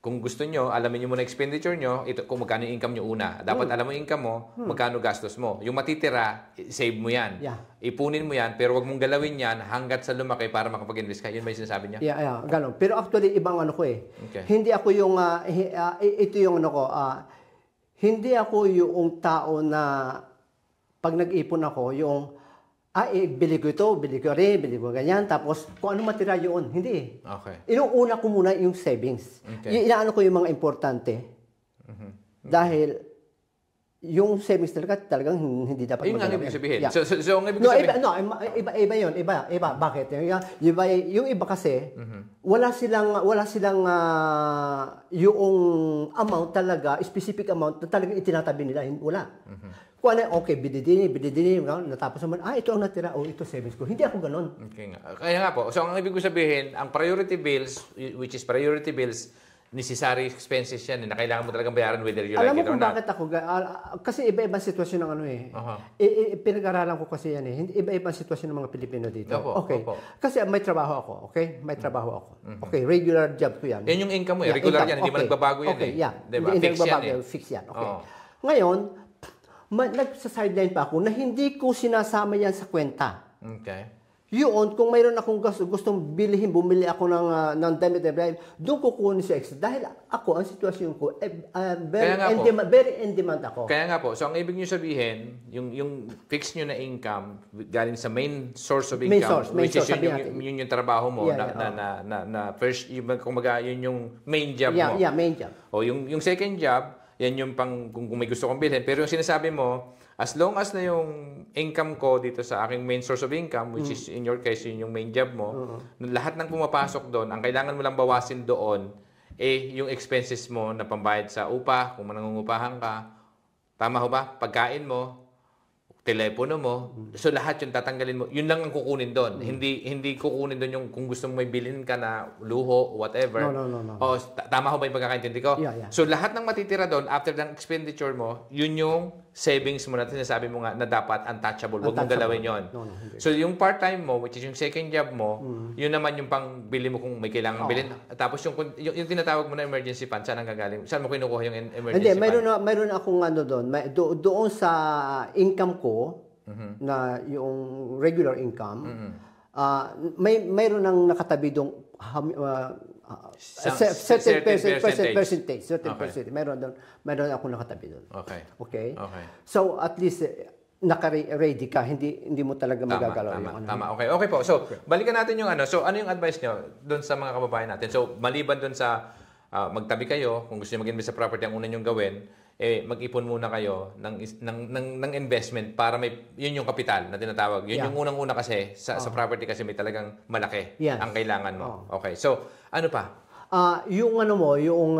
Speaker 1: kung gusto nyo, alamin nyo muna expenditure nyo, kung magkano yung income nyo una. Dapat alam mo yung income mo, magkano gastos mo. Yung matitira, save mo yan.
Speaker 2: Yeah.
Speaker 1: Ipunin mo yan, pero wag mong galawin yan hanggat sa lumaki para makapag-invest ka. Yun ba yung sinasabi niya?
Speaker 2: Yeah, ganon. Pero actually, ibang ano ko eh.
Speaker 1: Okay.
Speaker 2: Hindi ako yung, ito yung ano ko, hindi ako yung tao na pag nag-ipon ako, yung, bili ko ito, bili ko rin, bili ko ganyan, tapos kung ano matira yun. Hindi.
Speaker 1: Okay.
Speaker 2: Inuuna ko muna yung savings.
Speaker 1: Okay.
Speaker 2: Inaano ko yung mga importante. Dahil yung savings talagang hindi dapat
Speaker 1: ayun nga ang ibig sabihin.
Speaker 2: Yeah.
Speaker 1: So ang ibig sabihin...
Speaker 2: Iba yun. Iba. Bakit? Yung iba kasi, wala silang yung amount talaga, specific amount na talagang itinatabi nila. Wala. Kung ano, okay, bididini, natapos naman, ito ang natira, ito savings ko. Hindi ako ganon.
Speaker 1: Okay nga. Kaya nga po. So, ang ibig ko sabihin, ang priority bills, which is priority bills, necessary expenses yan na kailangan mo talagang bayaran whether you like it or not.
Speaker 2: Alam mo kung bakit ako, kasi iba-ibang sitwasyon ng ano eh. Pinag-aralan ko kasi yan eh. Iba-ibang sitwasyon ng mga Pilipino dito. Okay. Kasi may trabaho ako, okay? May trabaho ako. Okay, regular job ko yan.
Speaker 1: Yan yung income mo eh. Regular yan, hindi mo nagbabago yan eh.
Speaker 2: Okay, yeah.
Speaker 1: Diba?
Speaker 2: Hindi
Speaker 1: Fix yan eh.
Speaker 2: Fix yan, okay. Ngayon, nagsa-sideline pa ako na hindi ko sinasama yan sa kwenta.
Speaker 1: Okay.
Speaker 2: Yun, kung mayroon akong gustong bumili ako ng damit, doon ko kunin sa extra. Dahil ako, ang sitwasyon ko, very in demand ako.
Speaker 1: Kaya nga po. So, ang ibig nyo sabihin, yung fix nyo na income, galing sa main source of income, which is yun yung trabaho mo, na first, kumbaga, yun yung main job mo.
Speaker 2: Yeah, main job.
Speaker 1: O, yung second job, yan yung kung may gusto kong bilhin. Pero yung sinasabi mo, as long as na yung income ko dito sa aking main source of income, which is in your case, yun yung main job mo, lahat ng pumapasok doon, ang kailangan mo lang bawasin doon, yung expenses mo na pambayad sa upa, kung manangungupahan ka, tama ho ba? Pagkain mo, telepono mo, so lahat yung tatanggalin mo, yun lang ang kukunin doon. Hindi kukunin doon yung kung gusto mo may bilhin ka na luho, whatever.
Speaker 2: No.
Speaker 1: O, tama ho ba yung pagkakaintindi ko?
Speaker 2: Yeah.
Speaker 1: So lahat ng matitira doon, after ng expenditure mo, yun yung savings mo na sinasabi mo nga na dapat untouchable. Huwag mong galawin yun.
Speaker 2: No,
Speaker 1: so yung part-time mo, which is yung second job mo, yun naman yung pang bili mo kung may kailangan bilhin. Tapos yung tinatawag mo na emergency fund, saan ang gagaling? Saan mo kinukuha yung emergency fund?
Speaker 2: Mayroon akong ano doon. Doon sa income ko, na yung regular income, mayroon nang nakatabi doon certain percentage. Meron ako nakatabi doon. Okay. So at least naka-ready ka, hindi mo talaga magagalaw yung ano.
Speaker 1: Tama. Okay po. So balikan natin yung ano. So ano yung advice nyo doon sa mga kababayan natin? So maliban doon sa magtabi kayo, kung gusto niyo mag-invest sa property, ang una nyong gawin, mag-ipon muna kayo ng investment para yun yung kapital na tinatawag. Yun yung unang-una kasi sa property kasi may talagang malaki ang kailangan mo. Okay. So, ano pa?
Speaker 2: Yung ano mo, yung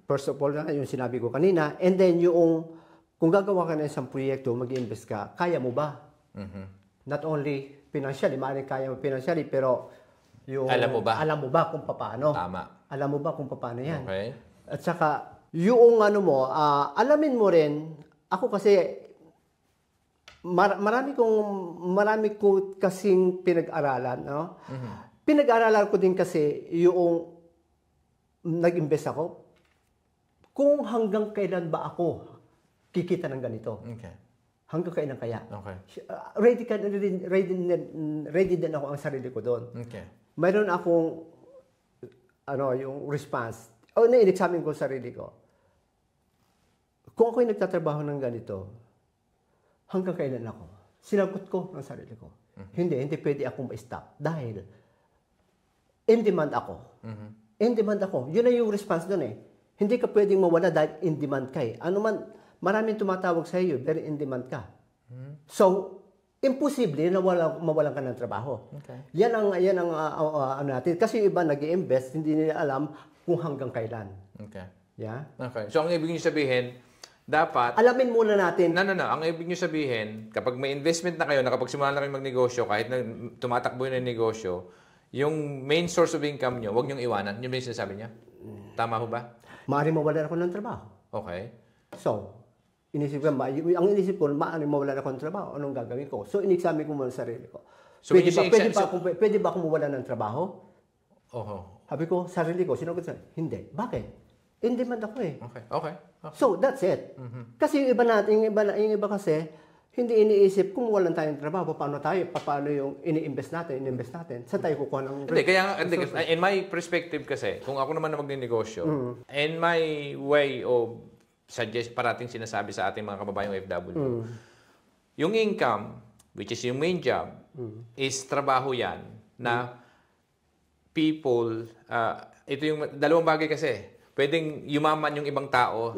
Speaker 2: first of all, yung sinabi ko kanina, and then yung kung gagawa ka ng isang proyekto, mag-invest ka, kaya mo ba? Not only financially, maaaring kaya mo financially, pero yung
Speaker 1: alam mo ba
Speaker 2: kung paano.
Speaker 1: Tama.
Speaker 2: Alam mo ba kung paano yan?
Speaker 1: Okay.
Speaker 2: At saka, yung ano mo, alamin mo rin, ako kasi, marami ko kasing pinag-aralan, no? Pinag-aralan ko din kasi yung nag-invest ako, kung hanggang kailan ba ako kikita ng ganito.
Speaker 1: Okay.
Speaker 2: Hanggang kailan kaya.
Speaker 1: Okay.
Speaker 2: Ready din ako ang sarili ko doon.
Speaker 1: Okay.
Speaker 2: Mayroon akong yung response. Na-examine ko sarili ko. Kung ako'y nagtatrabaho ng ganito, hanggang kailan ako? Sinagot ko ng sarili ko. Hindi pwede akong ma-stop. Dahil, in demand ako. In demand ako. Yun na yung response doon eh. Hindi ka pwedeng mawala dahil in demand ka eh. Ano man, maraming tumatawag sa iyo, very in demand ka. So, imposible na mawalan ka ng trabaho.
Speaker 1: Okay.
Speaker 2: Yan ang ano natin. Kasi yung iba nag-i-invest, hindi nila alam kung hanggang kailan.
Speaker 1: Okay.
Speaker 2: Yeah?
Speaker 1: Okay. So, ang ibig niyo sabihin, dapat
Speaker 2: alamin muna natin.
Speaker 1: No. Ang ibig niyo sabihin, kapag may investment na kayo, nakapagsimula na kayo magnegosyo, kahit na tumatakbo yun ng negosyo, yung main source of income nyo, huwag nyong iwanan. Yun ba yung sinasabi niya? Tama ho ba?
Speaker 2: Maaaring mawalan ako ng trabaho.
Speaker 1: Okay.
Speaker 2: So, ang inisip ko, maaaring mawalan ako ng trabaho. Anong gagawin ko? So, in-examine ko muna sa sarili ko. So, pwede ba akong mawalan ng trabaho? Sabi ko, sarili ko, sinagot sa hindi. Bakit? In demand ako eh.
Speaker 1: Okay.
Speaker 2: So, that's it. Kasi yung iba kasi, hindi iniisip kung walang tayong trabaho, paano yung ini-invest natin, saan tayo kukuha ng
Speaker 1: in my perspective kasi, kung ako naman na magnenegosyo, in my way of parating sinasabi sa ating mga kababayang OFW, yung income, which is yung main job, is trabaho yan na people, ito yung dalawang bagay kasi, pwedeng yumaman yung ibang tao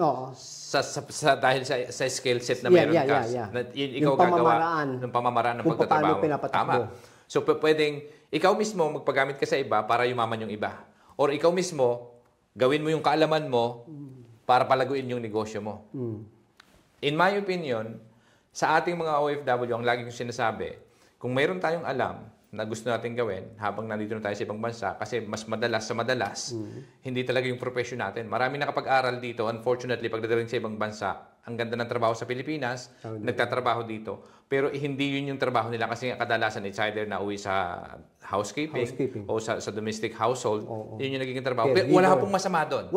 Speaker 1: dahil sa skill set na meron ka. Na ikaw gagawa ng pamamaraan ng pagtatrabaho. Tama. So, pwedeng ikaw mismo magpagamit ka sa iba para yumaman yung iba. Or ikaw mismo, gawin mo yung kaalaman mo para palaguin yung negosyo mo. in my opinion, sa ating mga OFW, ang lagi kong sinasabi, kung mayroon tayong alam na gusto natin gawin habang nandito na tayo sa ibang bansa, kasi mas madalas, hindi talaga yung profession natin. Marami nakapag-aral dito, unfortunately, pagdating sa ibang bansa, ang ganda ng trabaho sa Pilipinas, nagtatrabaho dito. Pero hindi yun yung trabaho nila kasi kadalasan it's either na uwi sa housekeeping. O sa domestic household. Yun yung nagiging trabaho. Pero wala pong masama doon.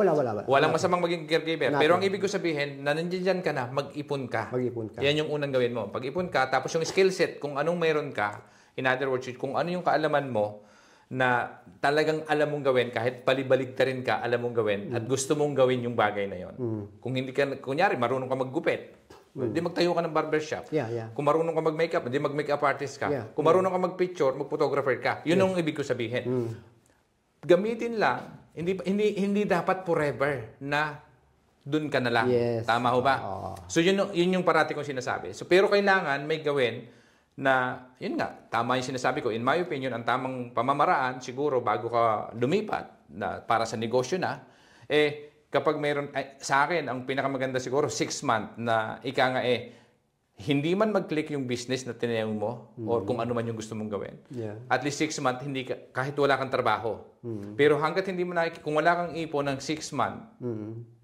Speaker 1: Walang masamang maging caregiver. Pero ang ibig ko sabihin, na nandiyan ka na, mag-ipon ka. Yan yung unang gawin mo. Pag-ipon ka, tapos yung skill set, kung anong mayroon ka, in other words, kung ano yung kaalaman mo na talagang alam mong gawin, kahit palibaligtarin ka, alam mong gawin, at gusto mong gawin yung bagay na yon. Kung hindi ka, kunyari, marunong ka maggupit, hindi magtayo ka ng barbershop. Kung marunong ka mag-makeup, hindi mag-makeup artist ka. Kung marunong ka mag-picture, mag-photographer ka. Yun ang ibig ko sabihin. Gamitin lang, hindi dapat forever na dun ka na lang. Tama ho ba? So yun yung parati kong sinasabi. So pero kailangan may gawin na, yun nga, tama yung sinasabi ko. In my opinion, ang tamang pamamaraan, siguro, bago ka lumipat na para sa negosyo na, kapag mayroon, sa akin, ang pinakamaganda siguro, 6 month na ika nga hindi man mag-click yung business na tinayong mo or kung ano man yung gusto mong gawin. At least 6 month, hindi ka, kahit wala kang trabaho. Pero hanggat hindi mo kung wala kang ipon ng 6 month,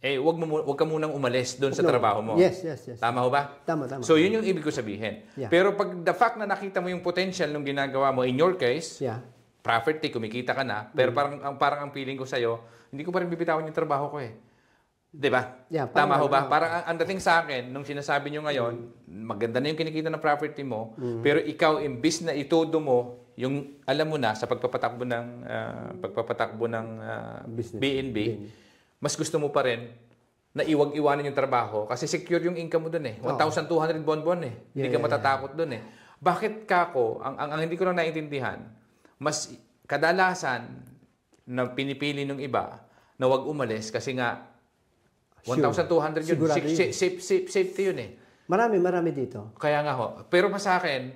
Speaker 1: wag ka munang umalis doon sa trabaho mo.
Speaker 2: Yes.
Speaker 1: Tama ho ba?
Speaker 2: Tama.
Speaker 1: So, yun yung ibig ko sabihin. Pero pag the fact na nakita mo yung potential ng ginagawa mo, in your case, property, kumikita ka na, pero parang ang feeling ko sa'yo, hindi ko pa rin bibitawan yung trabaho ko Diba? Tama ho ba? Parang ang dating sa akin, nung sinasabi nyo ngayon, maganda na yung kinikita ng property mo, pero ikaw, imbis na itodo mo, yung alam mo na sa pagpapatakbo ng BNB, mas gusto mo pa rin na iwag-iwanan yung trabaho kasi secure yung income mo dun 1,200 buwan-buwan Hindi ka matatakot dun Bakit kako, ang hindi ko lang naiintindihan, mas kadalasan na pinipili ng iba na wag umalis kasi nga 1,200 yun. Safety yun
Speaker 2: Marami dito.
Speaker 1: Kaya nga ho. Pero pa sa akin,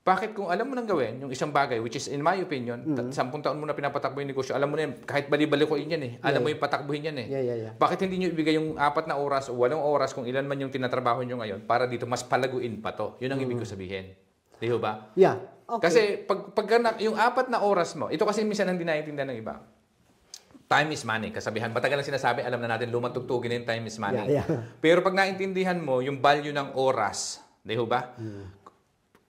Speaker 1: bakit kung alam mo nang gawin yung isang bagay, which is in my opinion, 10 taon mo na pinapatakbo yung negosyo, alam mo na yun, kahit bali-balikoin yan Alam mo yung patakbuhin yan Bakit hindi nyo ibigay yung 4 na oras o 8 oras kung ilan man yung tinatrabaho nyo ngayon para dito mas palaguin pa to? Yun ang ibig ko sabihin. Di ba?
Speaker 2: Okay.
Speaker 1: Kasi pag yung 4 na oras mo, ito kasi minsan hindi naiintindihan ng iba. Time is money. Kasabihan, matagal lang sinasabi, alam na natin, lumantugtugin na yung time is money. Pero pag naintindihan mo yung value ng oras, di ba?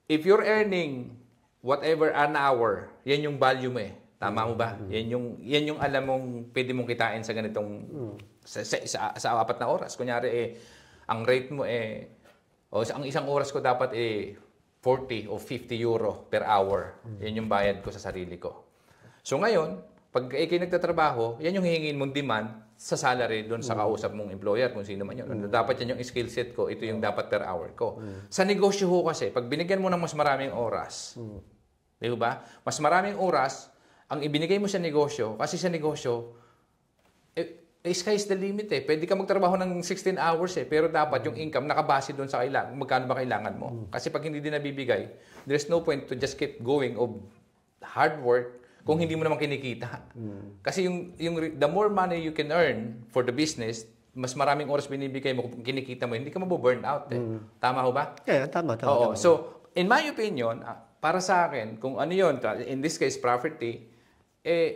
Speaker 1: If you're earning whatever an hour, yan yung value mo Tama mo ba? Yan yung alam mong pwede mong kitain sa ganitong sa 4 na oras. Kunyari ang rate mo ang isang oras ko dapat 40 o 50 euro per hour. Yan yung bayad ko sa sarili ko. So ngayon, pag kayo nagtatrabaho, yan yung hihingin mong demand sa salary doon sa kausap mong employer, kung sino man yun. Dapat yan yung skill set ko, ito yung dapat per hour ko. Sa negosyo ho kasi, pag binigyan mo ng mas maraming oras, di ba? Mas maraming oras, ang ibinigay mo sa negosyo, kasi sa negosyo, sky's the limit Pwede ka magtrabaho ng 16 hours pero dapat yung income nakabase doon sa magkano ba kailangan mo. Kasi pag hindi din nabibigay, there's no point to just keep going of hard work kung hindi mo naman kinikita. Kasi the more money you can earn for the business, mas maraming oras binibigay mo kung kinikita mo, hindi ka mabu-burn out Tama ho ba?
Speaker 2: Tama.
Speaker 1: Oo. So, in my opinion, para sa akin, kung ano yun, in this case, property,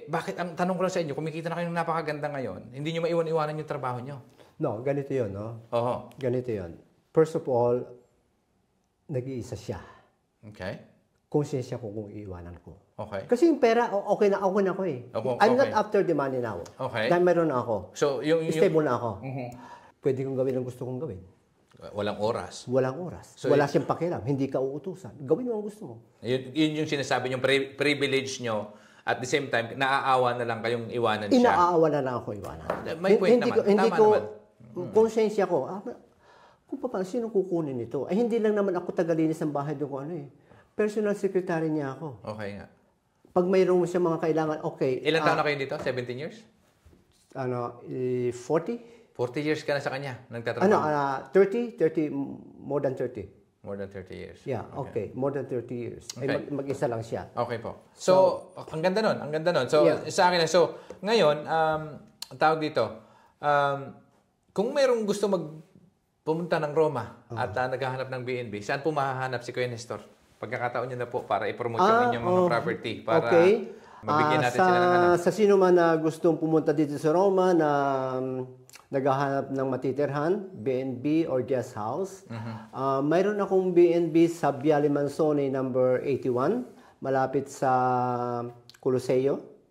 Speaker 1: bakit, ang tanong ko lang sa inyo, kumikita na kayo ng napakaganda ngayon, hindi nyo maiwan-iwanan yung trabaho nyo?
Speaker 2: No, ganito yun, Ganito yun. First of all, nag-iisa siya.
Speaker 1: Okay.
Speaker 2: Konsensya ko kung iiwanan ko.
Speaker 1: Okay.
Speaker 2: Kasi yung pera, okay na ako I'm not after the money now.
Speaker 1: Okay.
Speaker 2: Dahil meron na ako.
Speaker 1: So,
Speaker 2: stable na ako. Pwede kong gawin ang gusto kong gawin.
Speaker 1: Walang oras.
Speaker 2: So, wala siyang pakialam. Hindi ka uutusan. Gawin mo ang gusto mo.
Speaker 1: Yun yung sinasabi yung privilege nyo. At the same time, naaawa na lang kayong iwanan siya.
Speaker 2: Inaawa na lang ako iwanan.
Speaker 1: May point naman.
Speaker 2: Hindi
Speaker 1: Tama
Speaker 2: ko,
Speaker 1: naman.
Speaker 2: Konsensya ko, kung paano, sino kukunin ito? Hindi lang naman ako tagalinis ng bahay doon kung personal secretary niya ako.
Speaker 1: Okay nga.
Speaker 2: Pag mayroong siya mga kailangan, okay.
Speaker 1: Ilan taon na kayo dito? 17 years?
Speaker 2: 40?
Speaker 1: 40 years ka na sa kanya, nagtatrabaho?
Speaker 2: 30, more than 30.
Speaker 1: More than 30 years.
Speaker 2: Yeah, okay. More than 30 years.
Speaker 1: Okay.
Speaker 2: Mag-isa lang siya.
Speaker 1: Okay po. So ang ganda nun. So, sa akin so, ngayon, ang tawag dito, kung mayroong gusto pumunta ng Roma at naghahanap ng B&B, saan po mahahanap si Kuya Nestor? Pagkakataon niyo na po para i-promote yung inyong mga property para mabigyan natin sila ng ano.
Speaker 2: Sa sino man na gustong pumunta dito sa Roma na naghahanap ng matitirhan, B&B or guest house, mayroon akong B&B sa Viale Manzoni number 81, malapit sa Colosseo,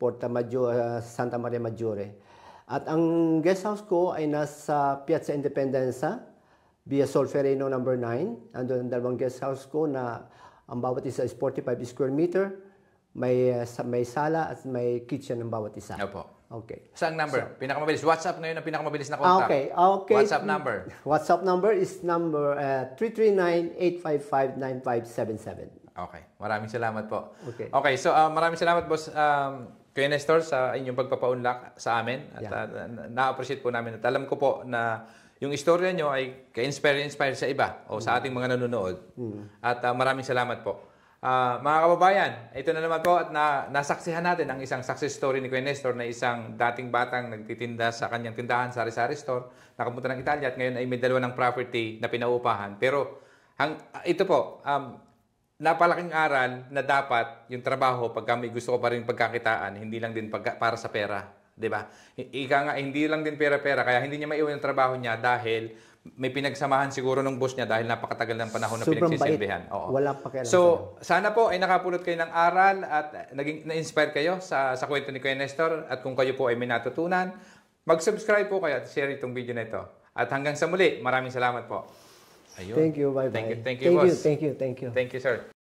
Speaker 2: Santa Maria Maggiore. At ang guest house ko ay nasa Piazza Independenza, Via Solferino number 9. Andun ang dalawang guest house ko na ang bawat isa is 45 square meter. May sala at may kitchen ng bawat isa.
Speaker 1: Opo.
Speaker 2: Okay.
Speaker 1: Saan number? Pinakamabilis. WhatsApp ngayon ang pinakamabilis na contact.
Speaker 2: Okay.
Speaker 1: WhatsApp number.
Speaker 2: WhatsApp number is number 339-855-9577.
Speaker 1: Okay. Maraming salamat po.
Speaker 2: Okay.
Speaker 1: Okay. So, maraming salamat, Boss Kuya Nestor, sa inyong pagpapaunlak sa amin. At na-appreciate po namin. At alam ko po na yung istorya nyo ay ka-inspire sa iba o sa ating mga nanonood. At maraming salamat po. Mga kababayan, ito na naman po at nasaksihan natin ang isang success story ni Kuya Nestor na isang dating batang nagtitinda sa kanyang tindahan, sari-sari store, nakapunta ng Italia at ngayon ay may dalawa ng property na pinauupahan. Pero ito po, napalaking aral na dapat yung trabaho pagka may gusto ko pa rin pagkakitaan, hindi lang din para sa pera. 'Di ba? Ika nga, hindi lang din pera-pera, kaya hindi niya maiwan yung trabaho niya dahil may pinagsamahan siguro ng boss niya dahil napakatagal ng panahon na pinagsisilbihan. Oo.
Speaker 2: Wala pakialam.
Speaker 1: So, sana po ay nakapulot kayo ng aral at na-inspire kayo sa kwento ni Kuya Nestor at kung kayo po ay may natutunan, mag-subscribe po kayo at share itong video na ito. At hanggang sa muli, maraming salamat po. Ayun.
Speaker 2: Thank you. Bye-bye.
Speaker 1: Thank you, boss.
Speaker 2: Thank you,
Speaker 1: Thank you, sir.